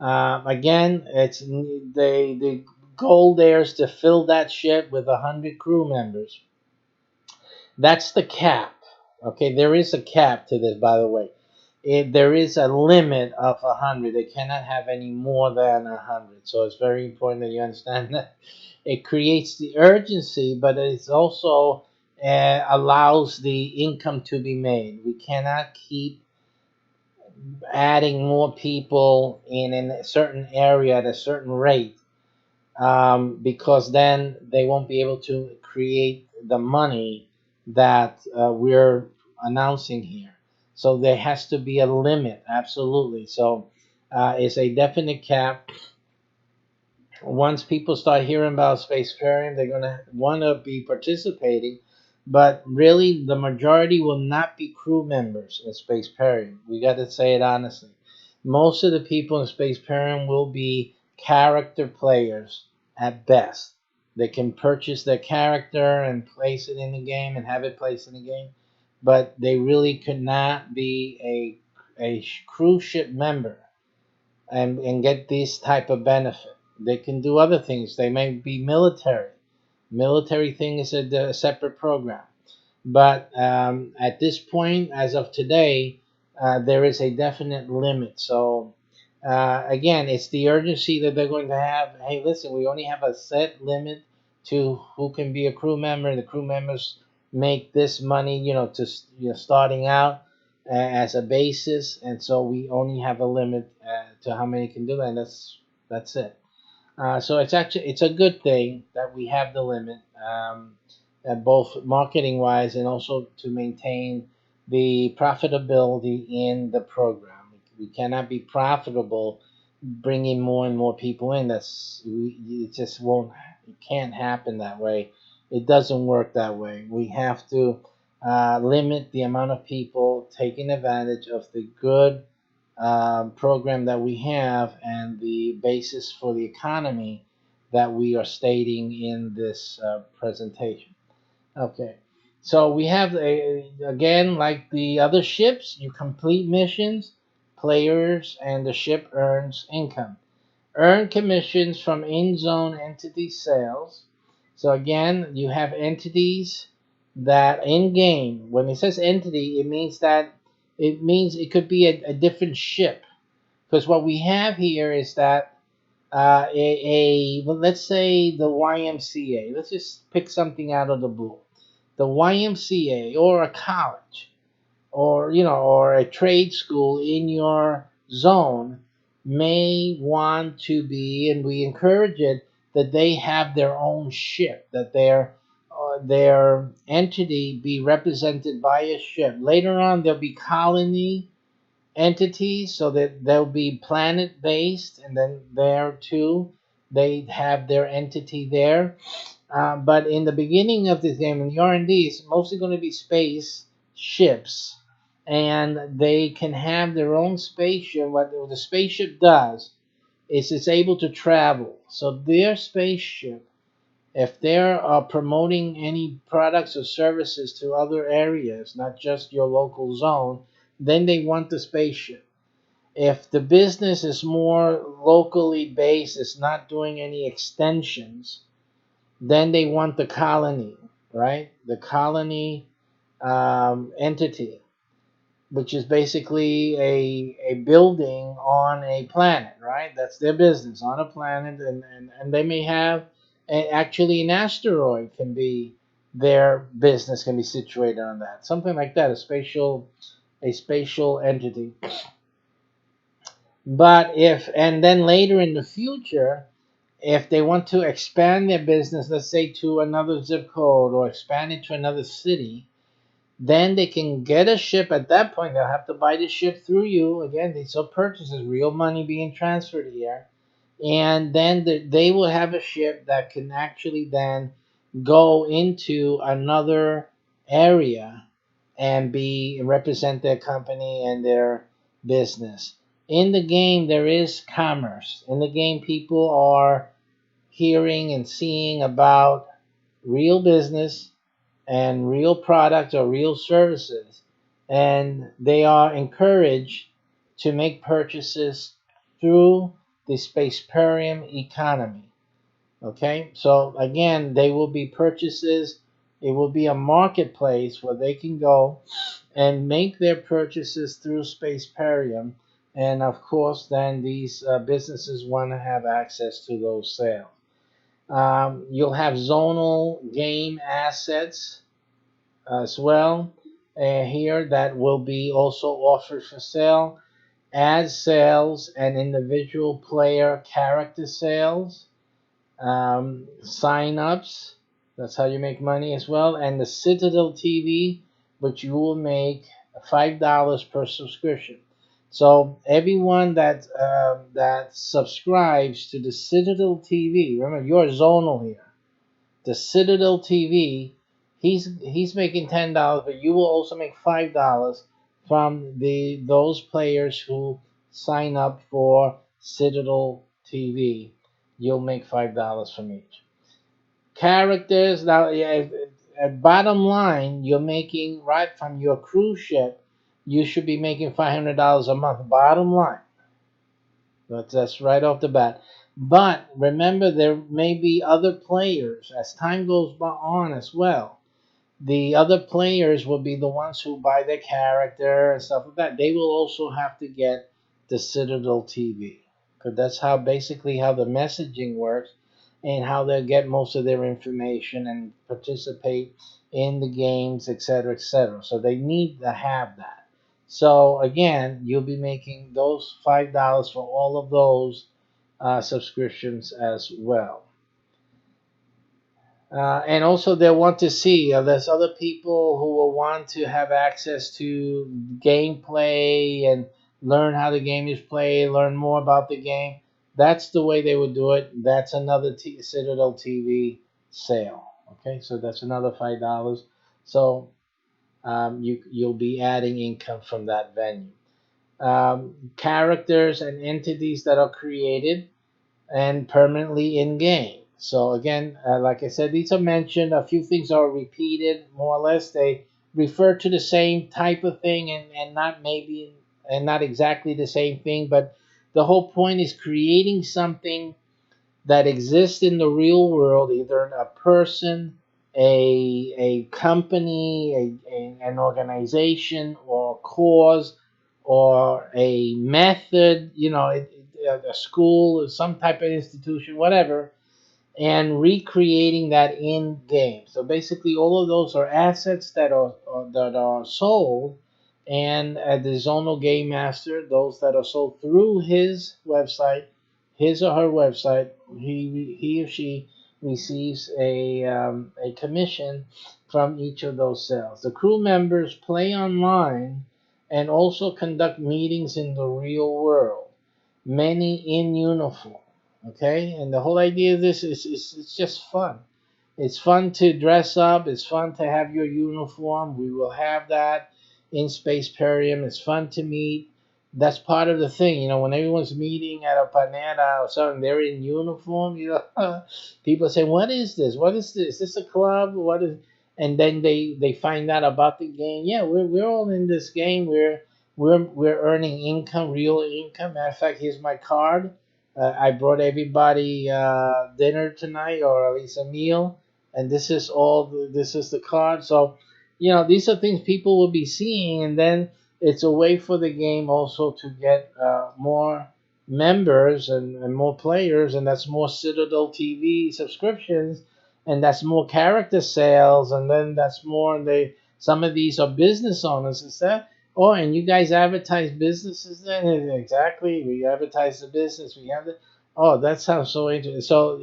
Again, it's the goal there is to fill that ship with 100 crew members. That's the cap. Okay, there is a cap to this, by the way. There is a limit of 100. They cannot have any more than 100. So it's very important that you understand that. It creates the urgency, but it also allows the income to be made. We cannot keep adding more people in a certain area at a certain rate, because then they won't be able to create the money that we're announcing here. So there has to be a limit, absolutely. So it's a definite cap. Once people start hearing about Spaceparium, they're going to want to be participating. But really, the majority will not be crew members in Spaceparium. We got to say it honestly. Most of the people in Spaceparium will be character players at best. They can purchase their character and place it in the game and have it placed in the game, but they really could not be a cruise ship member and get this type of benefit. They can do other things. They may be military. Military thing is a separate program. But at this point, as of today, there is a definite limit. So again, it's the urgency that they're going to have. Hey, listen, we only have a set limit to who can be a crew member. The crew members make this money, to starting out as a basis, and so we only have a limit to how many can do that. And that's it. So it's a good thing that we have the limit, both marketing wise and also to maintain the profitability in the program. We cannot be profitable bringing more and more people in. It just won't. It can't happen that way. It doesn't work that way. We have to limit the amount of people taking advantage of the good program that we have and the basis for the economy that we are stating in this presentation. Okay, so we have again, like the other ships, you complete missions, players, and the ship earns income. Earn commissions from in-zone entity sales. So again, you have entities that in game. When it says entity, it means it could be a different ship. Because what we have here is that well, let's say the YMCA. Let's just pick something out of the blue. The YMCA or a college or or a trade school in your zone may want to be, and we encourage it, that they have their own ship, that their entity be represented by a ship. Later on, there'll be colony entities, so that they'll be planet based, and then there too they have their entity there. But in the beginning of this game, in the R&D, it's mostly going to be space ships, and they can have their own spaceship. What the spaceship does is it's able to travel. So their spaceship, if they're promoting any products or services to other areas, not just your local zone, then they want the spaceship. If the business is more locally based, it's not doing any extensions, then they want the colony, right? The colony entity, which is basically a building on a planet, right? That's their business on a planet, and they may have actually an asteroid can be their business, can be situated on that, something like that, a spatial entity. But if and then later in the future, if they want to expand their business, let's say to another zip code or expand it to another city, then they can get a ship. At that point, they'll have to buy the ship through you. Again, they still purchases, real money being transferred here. And then they will have a ship that can actually then go into another area and be represent their company and their business. In the game, there is commerce. In the game, people are hearing and seeing about real business and real products or real services, and they are encouraged to make purchases through the Spaceparium economy. Okay, so again, they will be purchases. It will be a marketplace where they can go and make their purchases through Spaceparium, and of course, then these businesses want to have access to those sales. You'll have zonal game assets as well here that will be also offered for sale. Ad sales and individual player character sales, sign-ups. That's how you make money as well. And the Citadel TV, which you will make $5 per subscription. So everyone that subscribes to the Citadel TV, remember you're zonal here. The Citadel TV, he's making $10, but you will also make $5 from those players who sign up for Citadel TV. You'll make $5 from each. Characters now, yeah, at bottom line, you're making right from your cruise ship. You should be making $500 a month. Bottom line. That's right off the bat. But remember, there may be other players as time goes on as well. The other players will be the ones who buy their character and stuff like that. They will also have to get the Citadel TV, because that's how basically how the messaging works and how they'll get most of their information and participate in the games, etc., etc. So they need to have that. So again, you'll be making those $5 for all of those subscriptions as well. And also, they want to see there's other people who will want to have access to gameplay and learn how the game is played, learn more about the game. That's the way they would do it. That's another Citadel TV sale. Okay, so that's another $5. So you'll be adding income from that venue. Characters and entities that are created and permanently in game. So again, like I said, these are mentioned. A few things are repeated, more or less. They refer to the same type of thing and not maybe and not exactly the same thing, but the whole point is creating something that exists in the real world, either a person, a company, an organization, or a cause, or a method, a school, some type of institution, whatever, and recreating that in game. So basically, all of those are assets that are sold, and at the Zonal Game Master, those that are sold through his website, his or her website, he or she receives a commission from each of those sales. The crew members play online and also conduct meetings in the real world, many in uniform. Okay, and the whole idea of this is it's just fun. It's fun to dress up. It's fun to have your uniform. We will have that in Spaceparium. It's fun to meet. That's part of the thing, when everyone's meeting at a panera or something, they're in uniform. People say, "What is this? What is this? Is this a club? What is?" And then they find out about the game. Yeah, we're all in this game. We're earning income, real income. Matter of fact, here's my card. I brought everybody dinner tonight, or at least a meal, and this is this is the card. So, these are things people will be seeing, and then it's a way for the game also to get more members and more players, and that's more Citadel TV subscriptions, and that's more character sales, and then that's more some of these are business owners. Is that? Oh, and you guys advertise businesses then? Exactly. We advertise the business. We have the. Oh, that sounds so interesting. So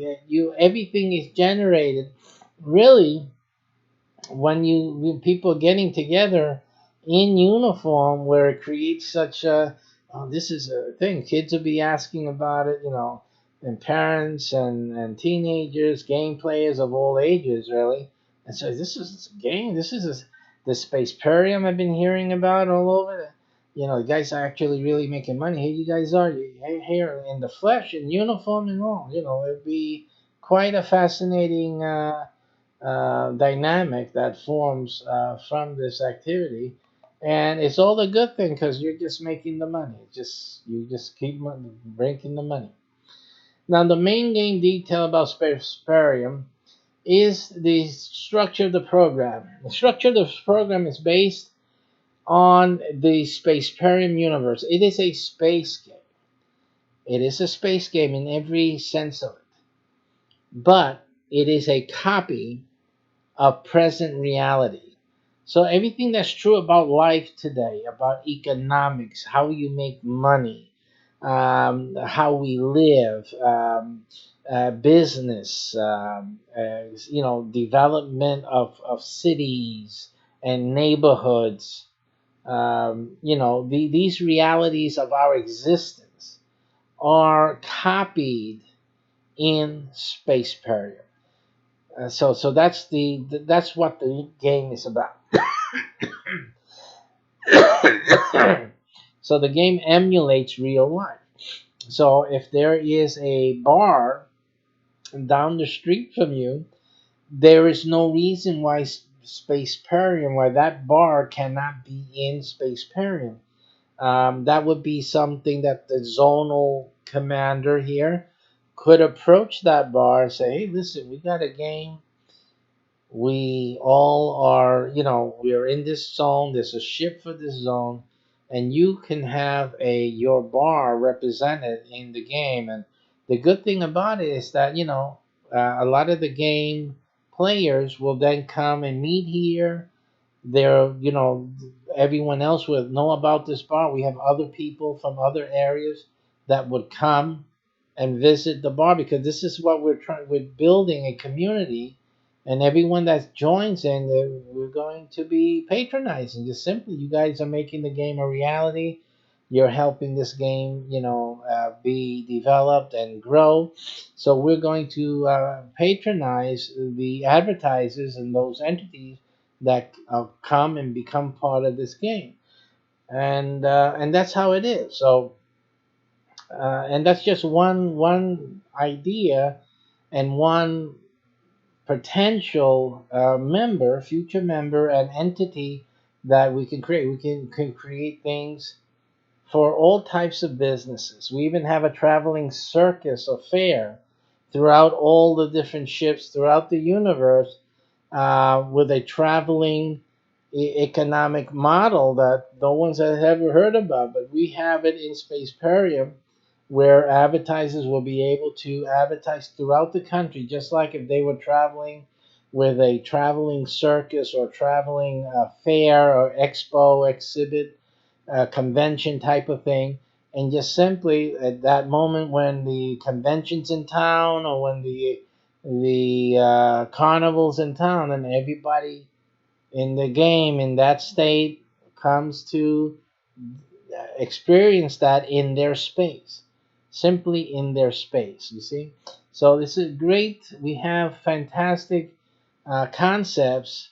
everything is generated, really, when people are getting together in uniform, where it creates such a. Oh, this is a thing. Kids will be asking about it, and parents and teenagers, game players of all ages, really. And so this is a game. This is the Spaceparium I've been hearing about all over. The guys are actually really making money. Here you guys are, here in the flesh, in uniform and all. It'd be quite a fascinating dynamic that forms from this activity, and it's all a good thing because you're just making the money. Just you just keep breaking the money. Now, the main game detail about Spaceparium is the structure of the program. The structure of the program is based on the Spaceparium universe. It is a space game. It is a space game in every sense of it, but it is a copy of present reality. So everything that's true about life today, about economics, how you make money, how we live, business, development of cities and neighborhoods, these realities of our existence are copied in Space Period. So that's what the game is about. So the game emulates real life. So if there is a bar down the street from you, there is no reason why Spaceparium, why that bar cannot be in Spaceparium. That would be something that the zonal commander here could approach that bar and say, "Hey, listen, we got a game. We all are, we are in this zone. There's a ship for this zone, and you can have your bar represented in the game." And the good thing about it is that a lot of the game players will then come and meet here. There, everyone else will know about this bar. We have other people from other areas that would come and visit the bar because this is what we're trying. We're building a community, and everyone that joins in, we're going to be patronizing. Just simply, you guys are making the game a reality. You're helping this game, be developed and grow. So we're going to patronize the advertisers and those entities that come and become part of this game, and that's how it is. So, and that's just one idea and one potential future member, and entity that we can create. We can create things for all types of businesses. We even have a traveling circus or fair throughout all the different ships throughout the universe, with a traveling economic model that no one's ever heard about, but we have it in Spaceparium, where advertisers will be able to advertise throughout the country, just like if they were traveling with a traveling circus or traveling fair or expo, exhibit, convention type of thing. And just simply at that moment when the convention's in town, or when the carnival's in town, and everybody in the game in that state comes to experience that in their space, simply in their space, you see. So this is great. We have fantastic concepts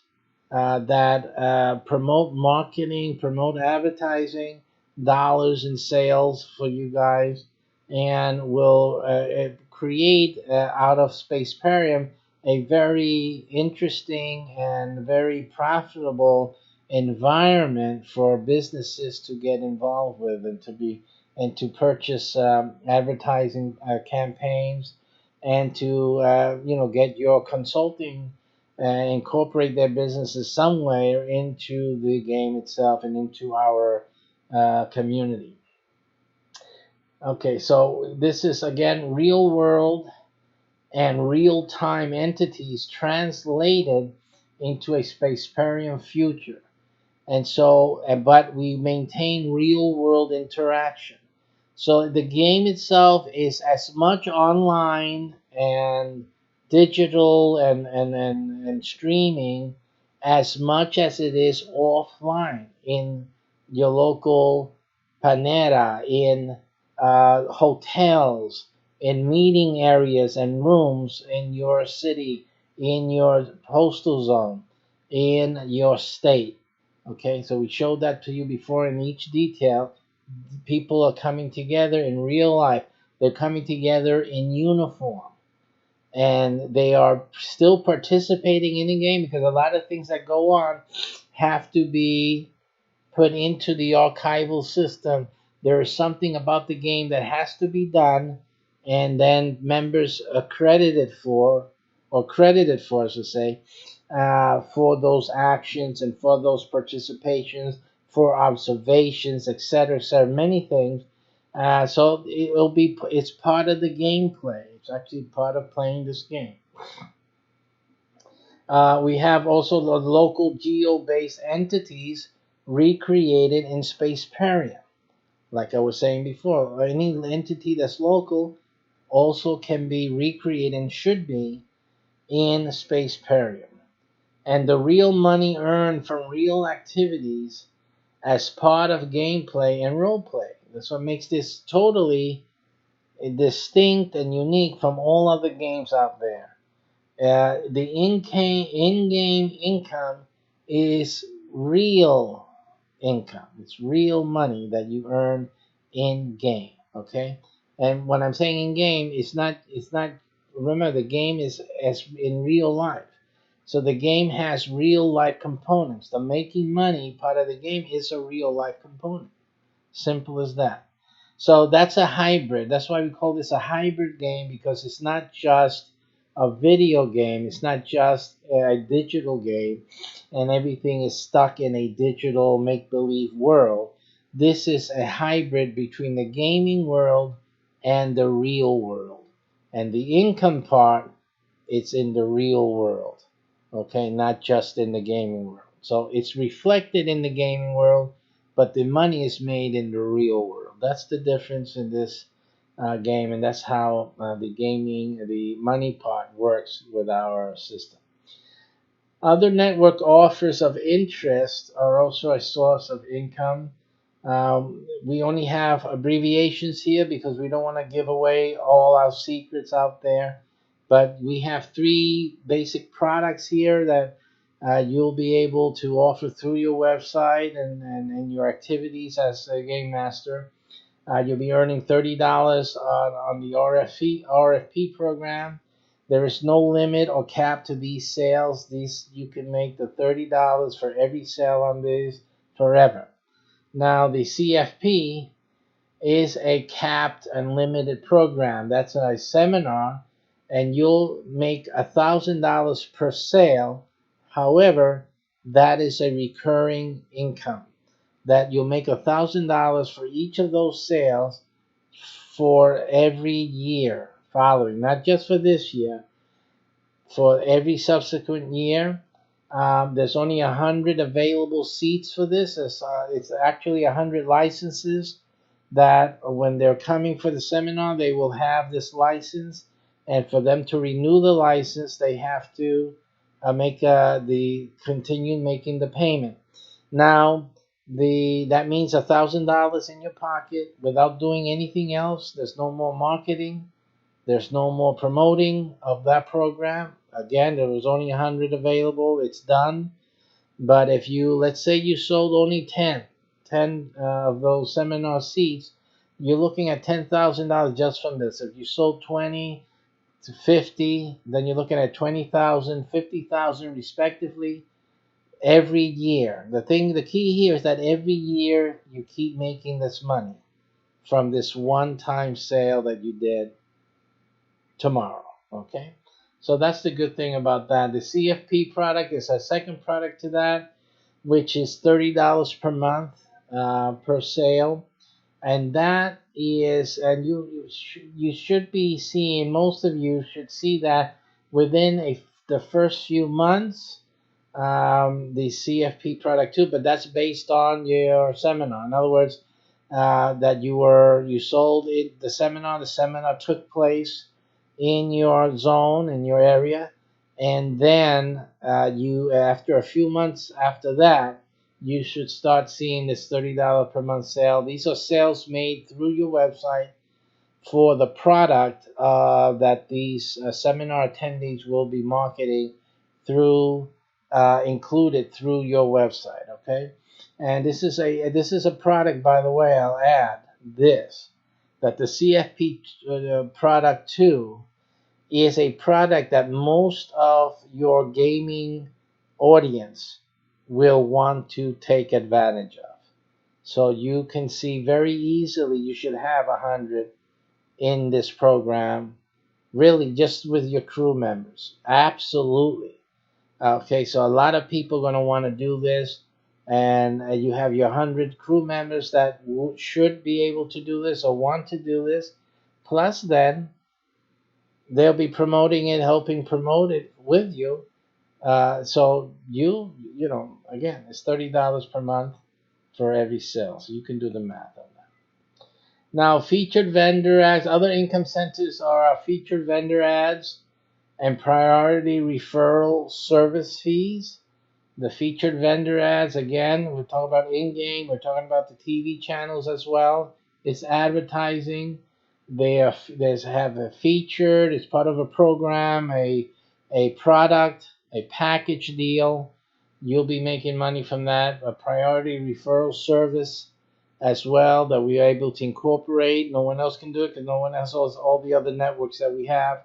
that promote marketing, promote advertising, dollars and sales for you guys, and will create out of Spaceparium a very interesting and very profitable environment for businesses to get involved with, and to purchase advertising campaigns, and to get your consulting, incorporate their businesses somewhere into the game itself and into our community. Okay, so this is again real world and real time entities translated into a Spaceparium future. And so, but we maintain real world interaction. So the game itself is as much online and digital and streaming as much as it is offline in your local panera, in hotels, in meeting areas and rooms in your city, in your postal zone, in your state. Okay, so we showed that to you before in each detail. People are coming together in real life. They're coming together in uniform, and they are still participating in the game because a lot of things that go on have to be put into the archival system. There is something about the game that has to be done, and then members are credited for, I should say, for those actions and for those participations, for observations, etc., etc., many things. So it's part of the gameplay. It's actually part of playing this game. We have also the local geo-based entities recreated in Spaceperia. Like I was saying before, any entity that's local also can be recreated and should be in Spaceperia. And the real money earned from real activities as part of gameplay and roleplay. That's what makes this totally distinct and unique from all other games out there. The in-game income is real income. It's real money that you earn in game. Okay, and when I'm saying in game, it's not. Remember, the game is as in real life. So the game has real life components. The making money part of the game is a real life component. Simple as that. So that's a hybrid. That's why we call this a hybrid game, because it's not just a video game, it's not just a digital game, and everything is stuck in a digital make believe world. This is a hybrid between the gaming world and the real world. And the income part, it's in the real world. Okay, not just in the gaming world. So it's reflected in the gaming world, but the money is made in the real world. That's the difference in this game, and that's how the money part works with our system. Other network offers of interest are also a source of income. We only have abbreviations here because we don't want to give away all our secrets out there. But we have three basic products here that you'll be able to offer through your website and your activities as a game master. You'll be earning $30 on the RFP program. There is no limit or cap to these sales. These you can make the $30 for every sale on these forever. Now the CFP is a capped and limited program. That's a seminar, and you'll make $1,000 per sale. However, that is a recurring income that you'll make $1,000 for each of those sales for every year following, not just for this year, for every subsequent year. There's only 100 available seats for this. It's actually 100 licenses that when they're coming for the seminar, they will have this license. And for them to renew the license, they have to continue making the payment. Now, that means $1,000 in your pocket without doing anything else. There's no more marketing. There's no more promoting of that program. Again, there was only 100 available. It's done. But if let's say you sold only 10 of those seminar seats, you're looking at $10,000 just from this. If you sold 20 to 50, then you're looking at 20,000, 50,000 respectively every year. The key here is that every year you keep making this money from this one-time sale that you did tomorrow. Okay, so that's the good thing about that. The CFP product is a second product to that, which is $30 per month per sale, and that is, and you should be seeing, most of you should see that within the first few months, the CFP product too, but that's based on your seminar. In other words, that you sold it the seminar. The seminar took place in your zone, in your area, and then you, after a few months after that, you should start seeing this $30 per month sale. These are sales made through your website for the product that these seminar attendees will be marketing through included through your website. Okay, and this is a product, by the way. I'll add this, that the CFP product 2 is a product that most of your gaming audience will want to take advantage of. So you can see very easily you should have 100 in this program, really just with your crew members. Absolutely. Okay, so a lot of people are going to want to do this, and you have your 100 crew members that should be able to do this or want to do this. Plus, then they'll be promoting it, helping promote it with you. So again, it's $30 per month for every sale. So you can do the math on that. Now, featured vendor ads, other income centers are our featured vendor ads and priority referral service fees. The featured vendor ads, again, we're talking about in-game. We're talking about the TV channels as well. It's advertising. They have a featured. It's part of a program, a product, a package deal. You'll be making money from that. A priority referral service as well that we are able to incorporate. No one else can do it because no one else has all the other networks that we have.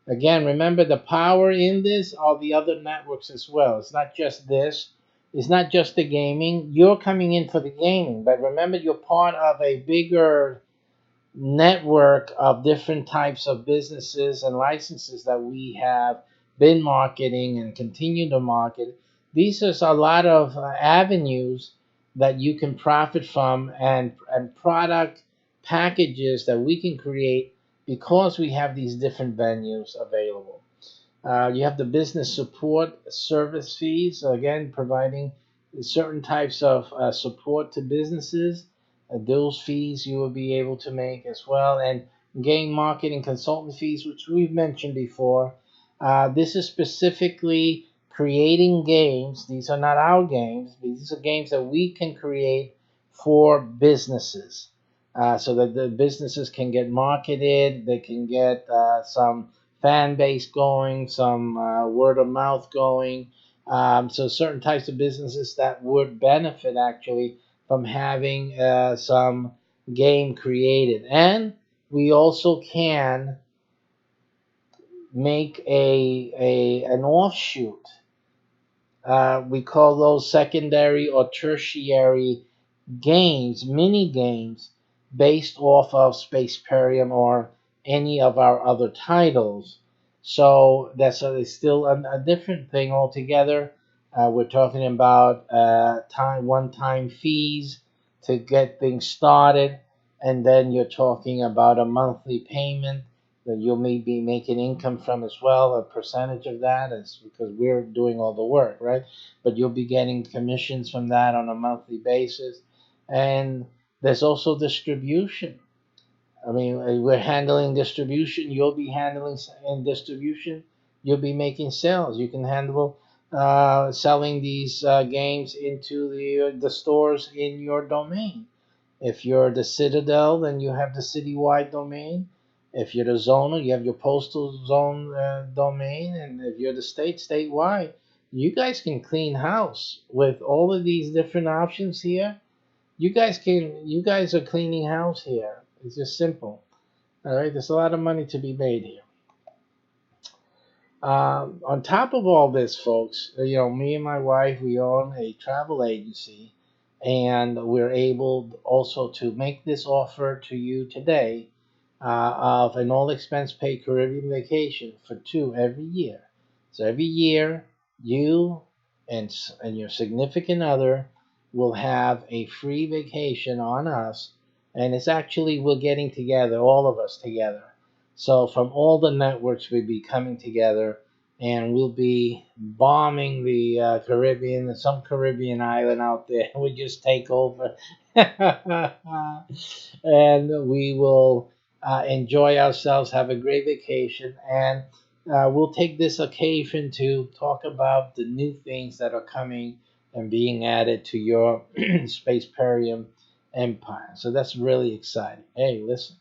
Again, remember the power in this are the other networks as well. It's not just this. It's not just the gaming. You're coming in for the gaming, but remember you're part of a bigger network of different types of businesses and licenses that we have been marketing and continue to market. These are a lot of avenues that you can profit from, and product packages that we can create because we have these different venues available. You have the business support service fees, again, providing certain types of support to businesses. Those fees you will be able to make as well. And game marketing consultant fees, which we've mentioned before. This is specifically creating games. These are not our games. These are games that we can create for businesses. So that the businesses can get marketed, they can get some fan base going, some word of mouth going. So certain types of businesses that would benefit actually from having some game created. And we also can make an offshoot. We call those secondary or tertiary games, mini games, based off of Spaceparium or any of our other titles. So that's still a different thing altogether. We're talking about one-time fees to get things started, and then you're talking about a monthly payment that you'll maybe making income from as well. A percentage of that is because we're doing all the work, right? But you'll be getting commissions from that on a monthly basis. And there's also distribution. I mean, we're handling distribution. You'll be handling in distribution. You'll be making sales. You can handle selling these games into the stores in your domain. If you're the Citadel, then you have the citywide domain. If you're the Zoner, you have your postal zone domain. And if you're the statewide, you guys can clean house with all of these different options here. You guys are cleaning house here. It's just simple. All right, there's a lot of money to be made here. On top of all this, folks, me and my wife, we own a travel agency, and we're able also to make this offer to you today of an all expense paid Caribbean vacation for two every year. So every year, you and your significant other will have a free vacation on us, and it's actually we're getting together, all of us together. So from all the networks, we'll be coming together, and we'll be bombing the Caribbean, some Caribbean island out there. We just take over, and we will enjoy ourselves, have a great vacation, and we'll take this occasion to talk about the new things that are coming and being added to your Spaceparium empire. So that's really exciting. Hey, listen,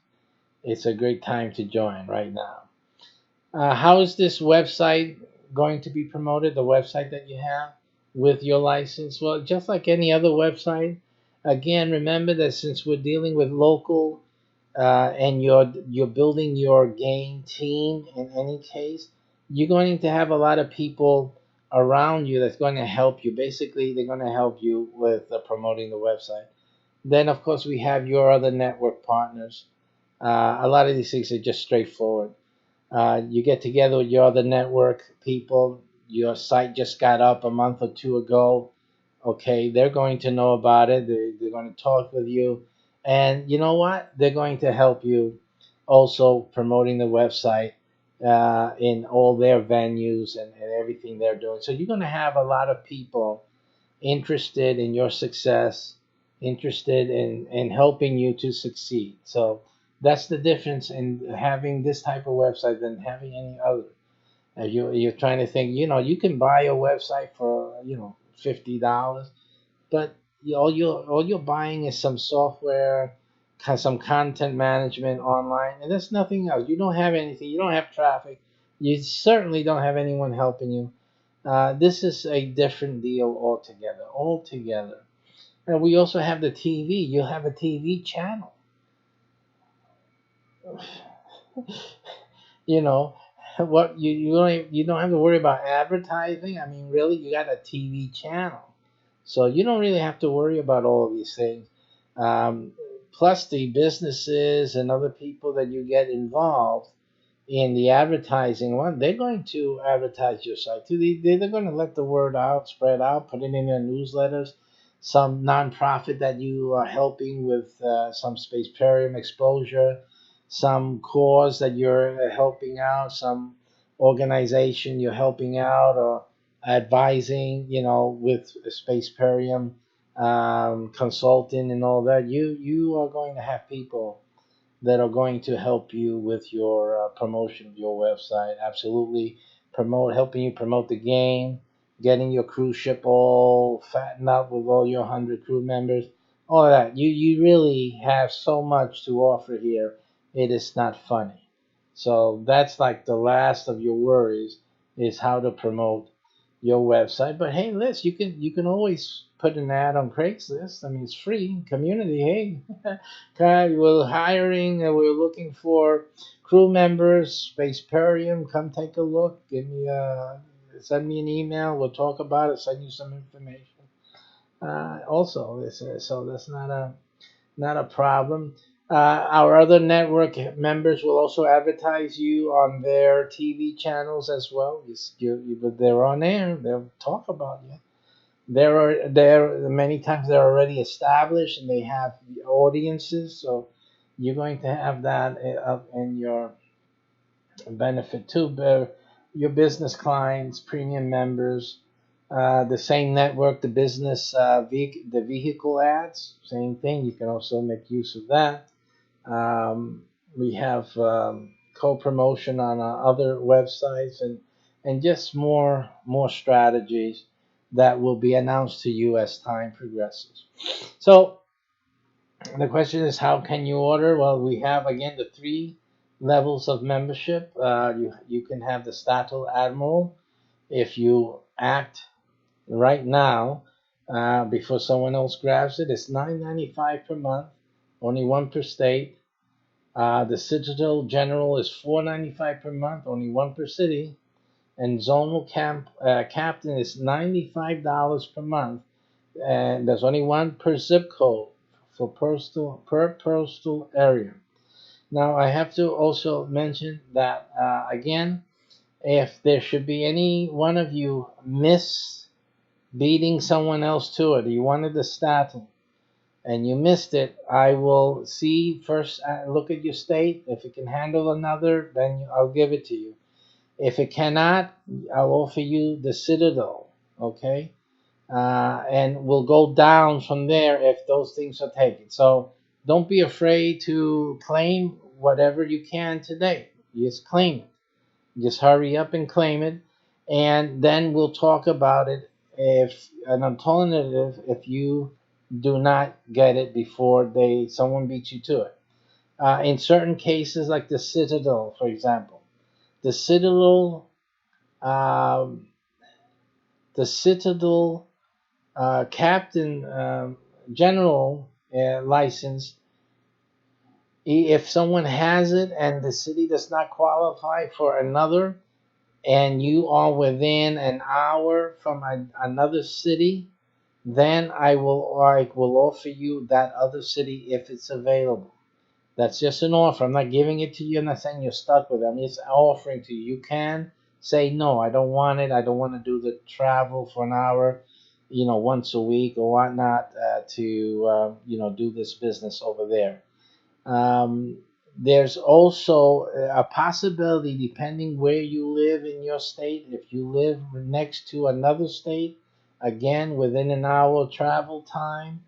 it's a great time to join right now. How is this website going to be promoted, the website that you have with your license? Well, just like any other website, again, remember that since we're dealing with local and you're building your game team in any case, you're going to have a lot of people around you that's going to help you. Basically, they're going to help you with promoting the website. Then, of course, we have your other network partners. A lot of these things are just straightforward. You get together with your other network people. Your site just got up a month or two ago. Okay, they're going to know about it. They're going to talk with you. And you know what? They're going to help you also promoting the website in all their venues and everything they're doing. So you're going to have a lot of people interested in your success, interested in helping you to succeed. So that's the difference in having this type of website than having any other. You're trying to think, you can buy a website for, $50, but all you're buying is some software, some content management online, and that's nothing else. You don't have anything. You don't have traffic. You certainly don't have anyone helping you. This is a different deal altogether. Altogether. And we also have the TV. You have a TV channel. You know what? You don't have to worry about advertising. I mean, really, you got a TV channel, so you don't really have to worry about all of these things. Um, Plus, the businesses and other people that you get involved in the advertising one, they're going to advertise your site too. They're going to let the word out, spread out, put it in their newsletters. Some nonprofit that you are helping with some spaceparium exposure, some cause that you're helping out, some organization you're helping out or advising, with spaceparium consulting and all that. You are going to have people that are going to help you with your promotion of your website. Absolutely, helping you promote the game, getting your cruise ship all fattened up with all your 100 crew members, all of that. You really have so much to offer here. It is not funny. So that's like the last of your worries is how to promote your website. But hey, Liz, you can always put an ad on Craigslist. I mean, it's free community. Hey, okay, we're hiring. We're looking for crew members. Spaceparium, come take a look. Send me an email. We'll talk about it. Send you some information. Also, so that's not a problem. Our other network members will also advertise you on their TV channels as well. But they're on air. They'll talk about you. There many times they're already established and they have audiences, so you're going to have that up in your benefit too. But your business clients, premium members, the same network, the business the vehicle ads, same thing. You can also make use of that. We have co-promotion on other websites and just more strategies that will be announced to you as time progresses. So the question is, how can you order? Well, we have again the three levels of membership. You can have the Status Admiral if you act right now before someone else grabs it. It's $9.95 per month, only one per state. The Citadel General is $4.95 per month, only one per city, and Zonal Captain is $95 per month, and there's only one per zip code for postal area. Now I have to also mention that again, if there should be any one of you miss beating someone else to it, you wanted the statin and you missed it, I will see first, look at your state. If it can handle another, then I'll give it to you. If it cannot, I'll offer you the Citadel, okay? And we'll go down from there if those things are taken. So don't be afraid to claim whatever you can today. Just claim it. Just hurry up and claim it, and then we'll talk about it if an alternative if you do not get it before someone beats you to it. In certain cases, like the Citadel, for example, the Citadel Um, the Citadel Captain General license, if someone has it and the city does not qualify for another, and you are within an hour from another city, then I will offer you that other city if it's available. That's just an offer. I'm not giving it to you. I'm not saying you're stuck with it. I'm just offering to you. You can say no. I don't want it. I don't want to do the travel for an hour, once a week or whatnot to do this business over there. Um, there's also a possibility, depending where you live in your state, if you live next to another state, again within an hour travel time.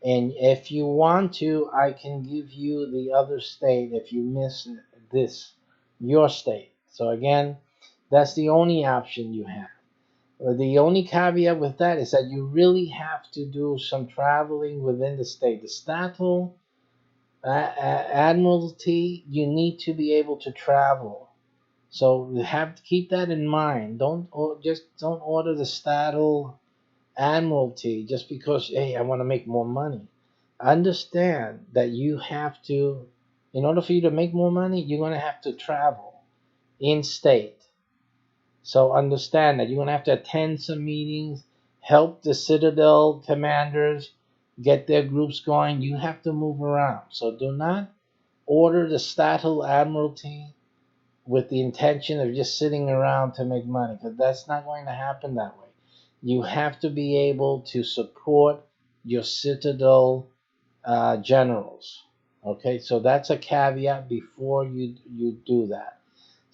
And if you want to, I can give you the other state if you miss this, your state. So again, that's the only option you have. The only caveat with that is that you really have to do some traveling within the state. The Statel Admiralty, you need to be able to travel. So you have to keep that in mind. Just don't order the Statel Admiralty just because, hey, I want to make more money. Understand that you have to, in order for you to make more money, you're going to have to travel in state. So understand that you're going to have to attend some meetings, help the Citadel commanders get their groups going. You have to move around. So do not order the Statel Admiralty with the intention of just sitting around to make money, because that's not going to happen that way. You have to be able to support your Citadel generals. Okay, so that's a caveat before you do that.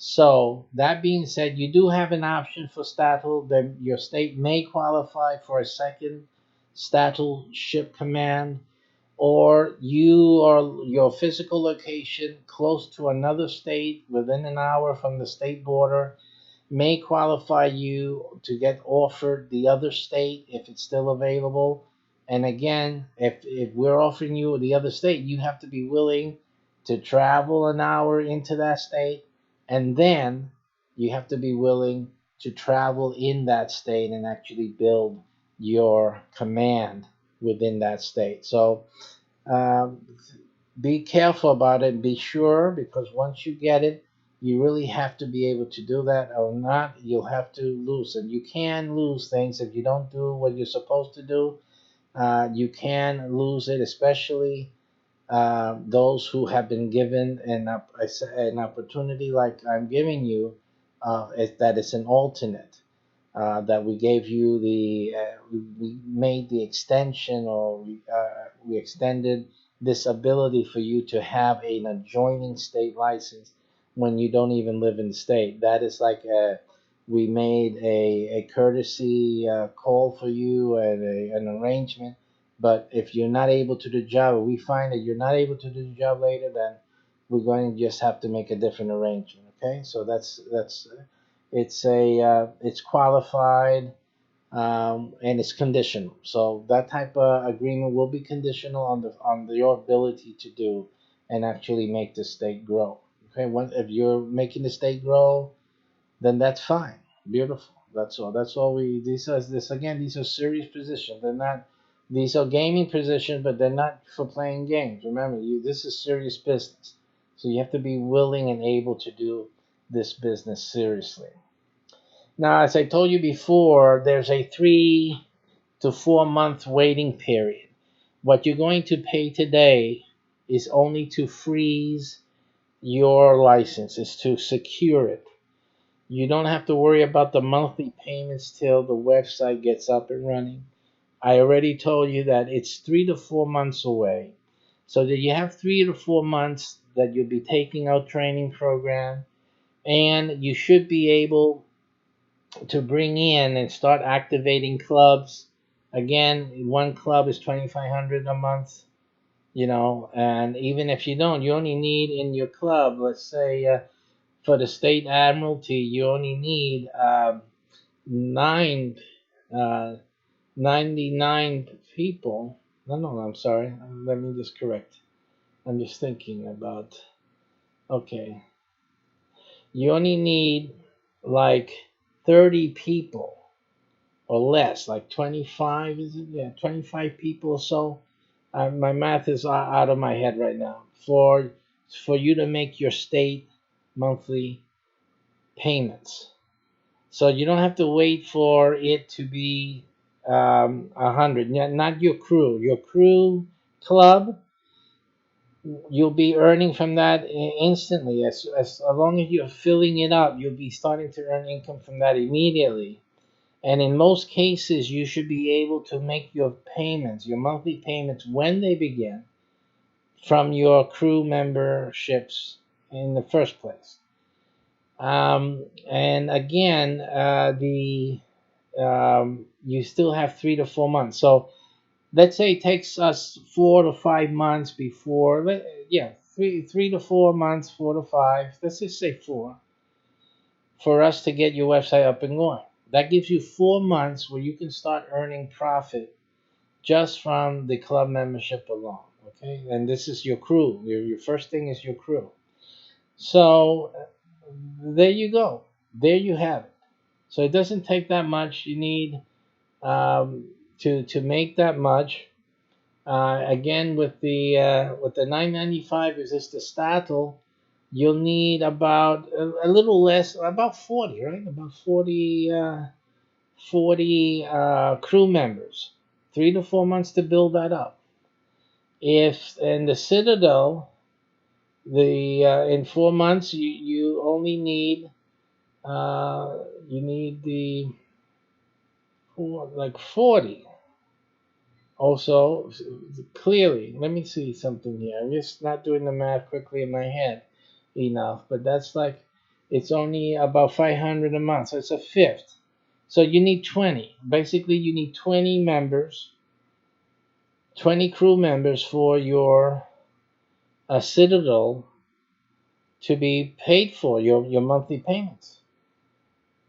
So that being said, you do have an option for Statel. Then your state may qualify for a second Statel ship command, or you or your physical location close to another state within an hour from the state border may qualify you to get offered the other state if it's still available. And again, if we're offering you the other state, you have to be willing to travel an hour into that state, and then you have to be willing to travel in that state and actually build your command within that state. So um, be careful about it. Be sure, because once you get it, you really have to be able to do that, or not, you'll have to lose it. You can lose things if you don't do what you're supposed to do. You can lose it, especially those who have been given an opportunity like I'm giving you, that it's an alternate, that we gave you we made the extension, or we extended this ability for you to have an adjoining state license when you don't even live in the state. That is like we made a courtesy call for you and an arrangement. But if you're not able to do the job, or we find that you're not able to do the job later, then we're going to just have to make a different arrangement. Okay, so that's it's qualified, and it's conditional. So that type of agreement will be conditional on your ability to do and actually make the state grow. Okay, if you're making the state grow, then that's fine. Beautiful. That's all. That's all we. These are serious positions. They're not. These are gaming positions, but they're not for playing games. Remember, this is serious business. So you have to be willing and able to do this business seriously. Now, as I told you before, there's a 3 to 4 month waiting period. What you're going to pay today is only to freeze your license, is to secure it. You don't have to worry about the monthly payments till the website gets up and running. I already told you that it's 3 to 4 months away. So that you have 3 to 4 months that you'll be taking our training program, and you should be able to bring in and start activating clubs. Again, one club is 2,500 a month, and even if you don't, you only need in your club, let's say for the state admiralty, you only need nine, uh, 99 people. No, no, I'm sorry. Let me just correct. I'm just thinking about, okay. You only need like 30 people or less, like 25, is it? Yeah, 25 people or so. My math is out of my head right now. For you to make your state monthly payments. So you don't have to wait for it to be 100. Not your crew. Your crew club, you'll be earning from that instantly. As long as you're filling it up, you'll be starting to earn income from that immediately. And in most cases, you should be able to make your payments, your monthly payments, when they begin from your crew memberships in the first place. And again, the you still have 3 to 4 months. So let's say it takes us 4 to 5 months before, yeah, 3 to 4 months, 4 to 5. Let's just say 4 for us to get your website up and going. That gives you 4 months where you can start earning profit just from the club membership alone. Okay, and this is your crew. Your first thing is your crew. So there you go. There you have it. So it doesn't take that much. You need to make that much. Again, with the 995 resistor Statel, you'll need about a little less, about 40, right? About 40 crew members. 3 to 4 months to build that up. If in the Citadel, the in 4 months you only need you need the like 40. Also, clearly, let me see something here. I'm just not doing the math quickly in my head enough, but that's like it's only about 500 a month, so it's a fifth. So you need 20. Basically, you need 20 members, 20 crew members for your Citadel to be paid for your monthly payments.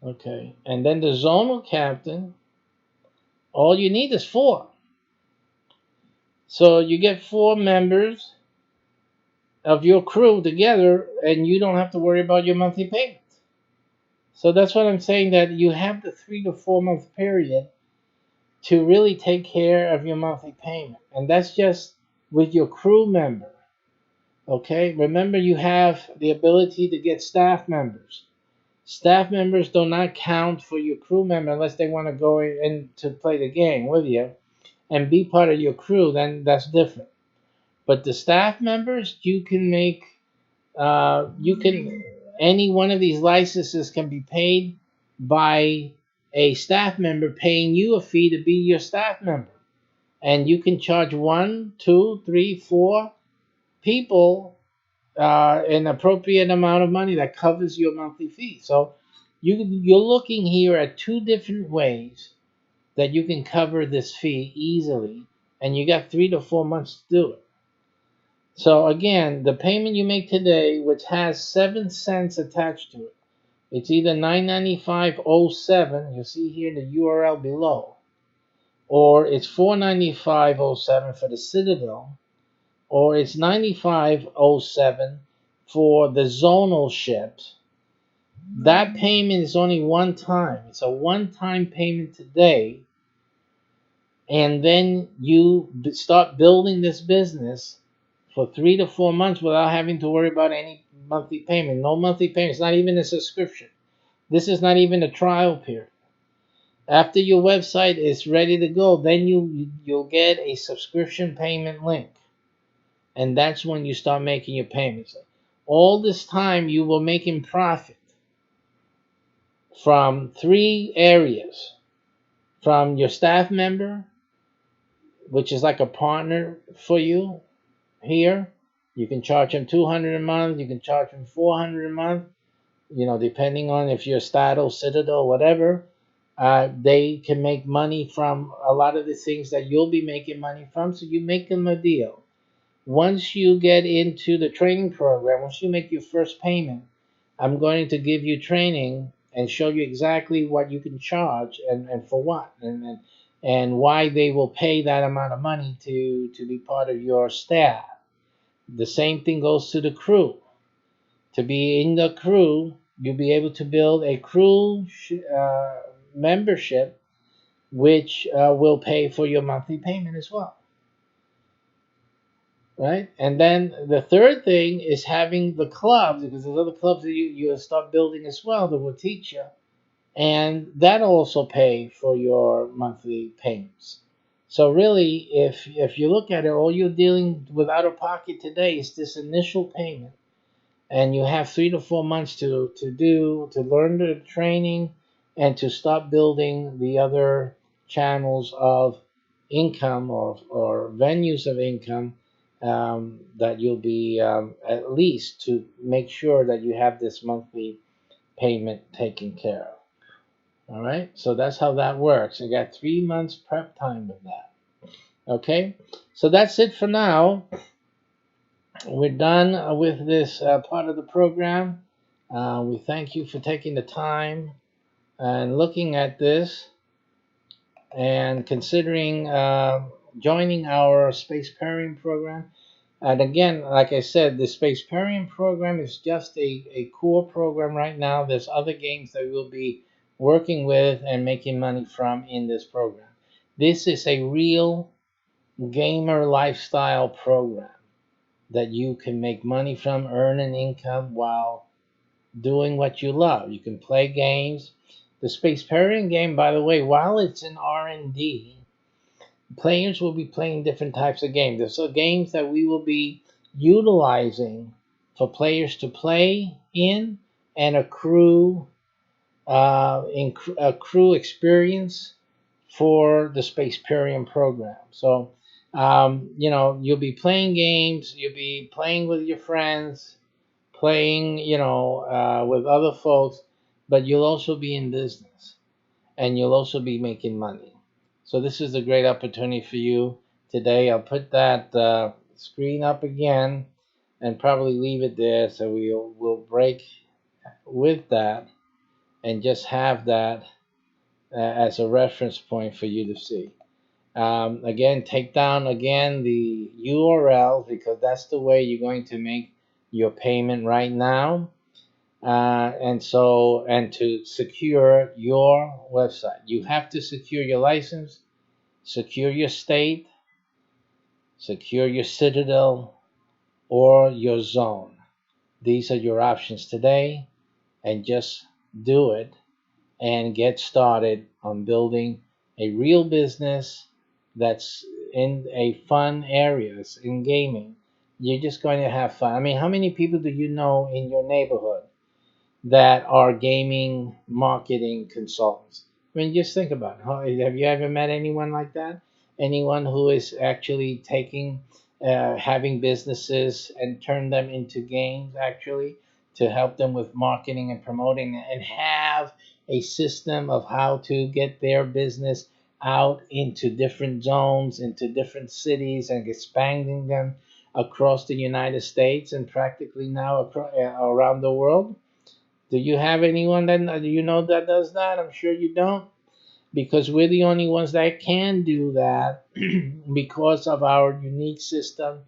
Okay, and then the zonal captain, all you need is 4. So you get 4 members of your crew together, and you don't have to worry about your monthly payments. So that's what I'm saying, that you have the 3 to 4 month period to really take care of your monthly payment, and that's just with your crew member. Okay, remember you have the ability to get staff members. Staff members do not count for your crew member unless they want to go in to play the game with you and be part of your crew. Then that's different. But the staff members, you can make you can any one of these licenses can be paid by a staff member paying you a fee to be your staff member, and you can charge 1, 2, 3, 4 people an appropriate amount of money that covers your monthly fee. So you're looking here at 2 different ways that you can cover this fee easily, and you got 3 to 4 months to do it. So again, the payment you make today, which has 7 cents attached to it, it's either 995.07. You see here in the URL below, or it's 495.07 for the Citadel, or it's 95.07 for the zonal ships. That payment is only one time. It's a one-time payment today, and then you start building this business for 3 to 4 months without having to worry about any monthly payment. No monthly payment. It's not even a subscription. This is not even a trial period. After your website is ready to go, then you'll get a subscription payment link, and that's when you start making your payments. All this time you were making profit from 3 areas: from your staff member, which is like a partner for you here. You can charge them 200 a month. You can charge them 400 a month. Depending on if you're Statel, Citadel, whatever. They can make money from a lot of the things that you'll be making money from. So you make them a deal. Once you get into the training program, once you make your first payment, I'm going to give you training and show you exactly what you can charge and for what, and why they will pay that amount of money to be part of your staff. The same thing goes to the crew. To be in the crew, you'll be able to build a crew membership, which will pay for your monthly payment as well, right? And then the third thing is having the clubs, because there's other clubs that you start building as well that will teach you, and that also pay for your monthly payments. So really, if you look at it, all you're dealing with out of pocket today is this initial payment, and you have 3 to 4 months to learn the training and to start building the other channels of income, or venues of income, that you'll be, at least to make sure that you have this monthly payment taken care of. All right, so that's how that works. You got 3 months prep time with that. Okay, so that's it for now. We're done with this part of the program. We thank you for taking the time and looking at this and considering joining our Spaceparium program. And again, like I said, the Spaceparium program is just a core program right now. There's other games that we'll be working with and making money from in this program. This is a real gamer lifestyle program that you can make money from, earn an income while doing what you love. You can play games. The Spaceparian game, by the way, while it's in R&D, players will be playing different types of games. There's games that we will be utilizing for players to play in and accrue a crew experience for the Spaceparium program. So, you'll be playing games, you'll be playing with your friends, playing, with other folks, but you'll also be in business and you'll also be making money. So this is a great opportunity for you today. I'll put that screen up again and probably leave it there, so we'll break with that and just have that as a reference point for you to see. Again, take down again the URL, because that's the way you're going to make your payment right now. And to secure your website, you have to secure your license, secure your state, secure your citadel, or your zone. These are your options today, and just do it and get started on building a real business that's in a fun area. It's in gaming. You're just going to have fun. I mean, how many people do you know in your neighborhood that are gaming marketing consultants? I mean, just think about it. Have you ever met anyone like that? Anyone who is actually taking, having businesses and turn them into games, actually, to help them with marketing and promoting, and have a system of how to get their business out into different zones, into different cities, and expanding them across the United States and practically now around the world? Do you have anyone that do you know that does that? I'm sure you don't, because we're the only ones that can do that because of our unique system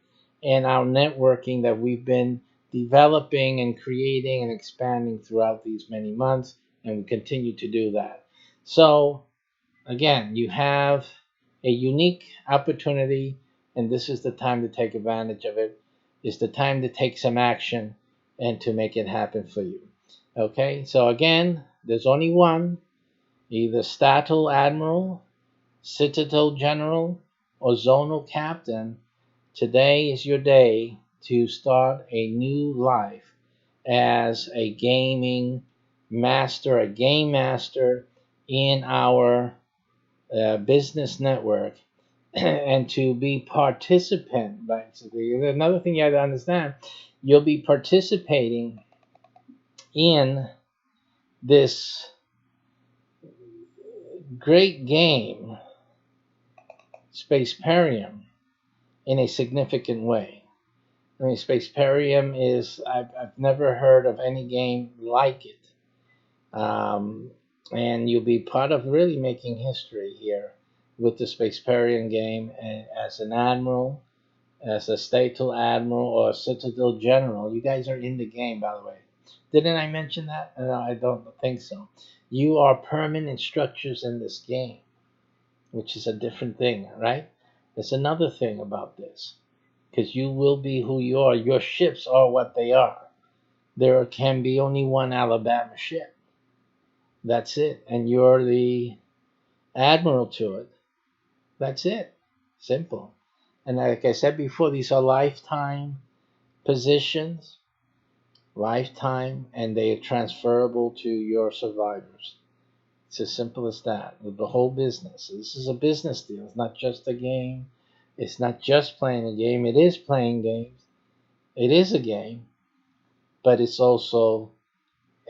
and our networking that we've been developing and creating and expanding throughout these many months, and we continue to do that. So, again, you have a unique opportunity, and this is the time to take advantage of it. It's the time to take some action and to make it happen for you. Okay, so again, there's only one, either Statel Admiral, Citadel General, or Zonal Captain. Today is your day to start a new life as a gaming master, a game master in our business network, and to be participant. Basically, another thing you have to understand: you'll be participating in this great game, Spaceparium, in a significant way. I mean, Spaceparium is, I've never heard of any game like it. Um, and you'll be part of really making history here with the Spaceparium game, as an admiral, as a Statel Admiral, or a Citadel General. You guys are in the game, by the way. Didn't I mention that? No, I don't think so. You are permanent structures in this game, which is a different thing, right? There's another thing about this, because you will be who you are. Your ships are what they are. There can be only one Alabama ship. That's it. And you're the admiral to it. That's it. Simple. And like I said before, these are lifetime positions, lifetime, and they are transferable to your survivors. It's as simple as that. With the whole business. This is a business deal. It's not just a game. It's not just playing a game. It is playing games. It is a game, but it's also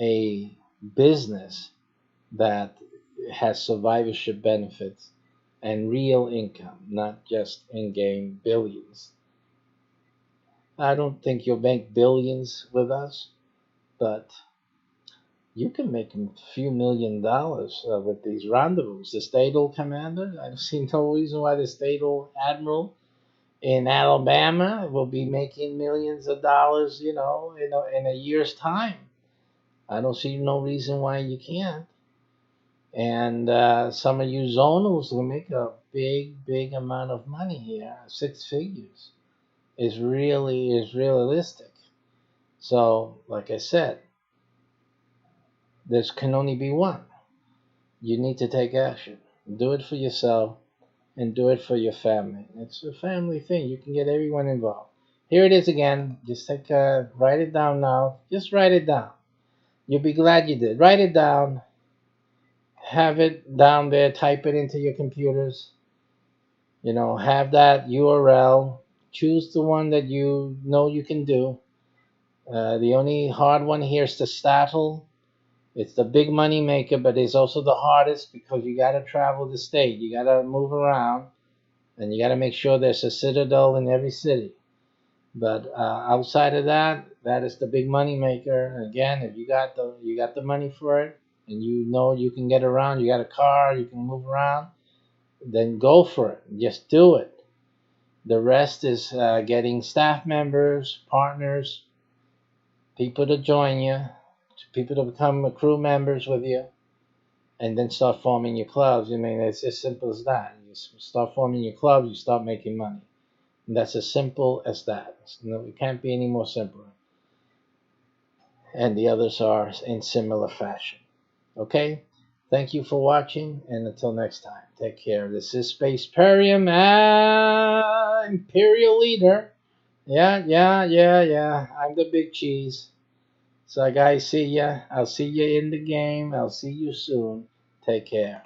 a business that has survivorship benefits and real income, not just in-game billions. I don't think you'll make billions with us, but you can make a few $1 million with these rendezvous. The Statal Commander, I see no reason why the Statal Admiral in Alabama will be making millions of dollars, in a year's time. I don't see no reason why you can't. And some of you zonals will make a big, big amount of money here. 6 figures is realistic. So, like I said, there can only be one. You need to take action. Do it for yourself and do it for your family. It's a family thing. You can get everyone involved. Here it is again. Just write it down now. Just write it down. You'll be glad you did. Write it down. Have it down there. Type it into your computers. Have that URL. Choose the one that you know you can do. The only hard one here is the Statal. It's the big money maker, but it's also the hardest because you got to travel the state. You got to move around, and you got to make sure there's a citadel in every city. But outside of that, that is the big money maker. Again, if you got the money for it, and you know you can get around, you got a car, you can move around, then go for it. Just do it. The rest is getting staff members, partners, people to join you, people to become crew members with you, and then start forming your clubs. I mean, it's as simple as that. You start forming your clubs, you start making money. And that's as simple as that. It can't be any more simpler. And the others are in similar fashion. Okay? Thank you for watching, and until next time, take care. This is Space Perium, Imperial Leader. Yeah. I'm the big cheese. So, guys, see ya. I'll see you in the game. I'll see you soon. Take care.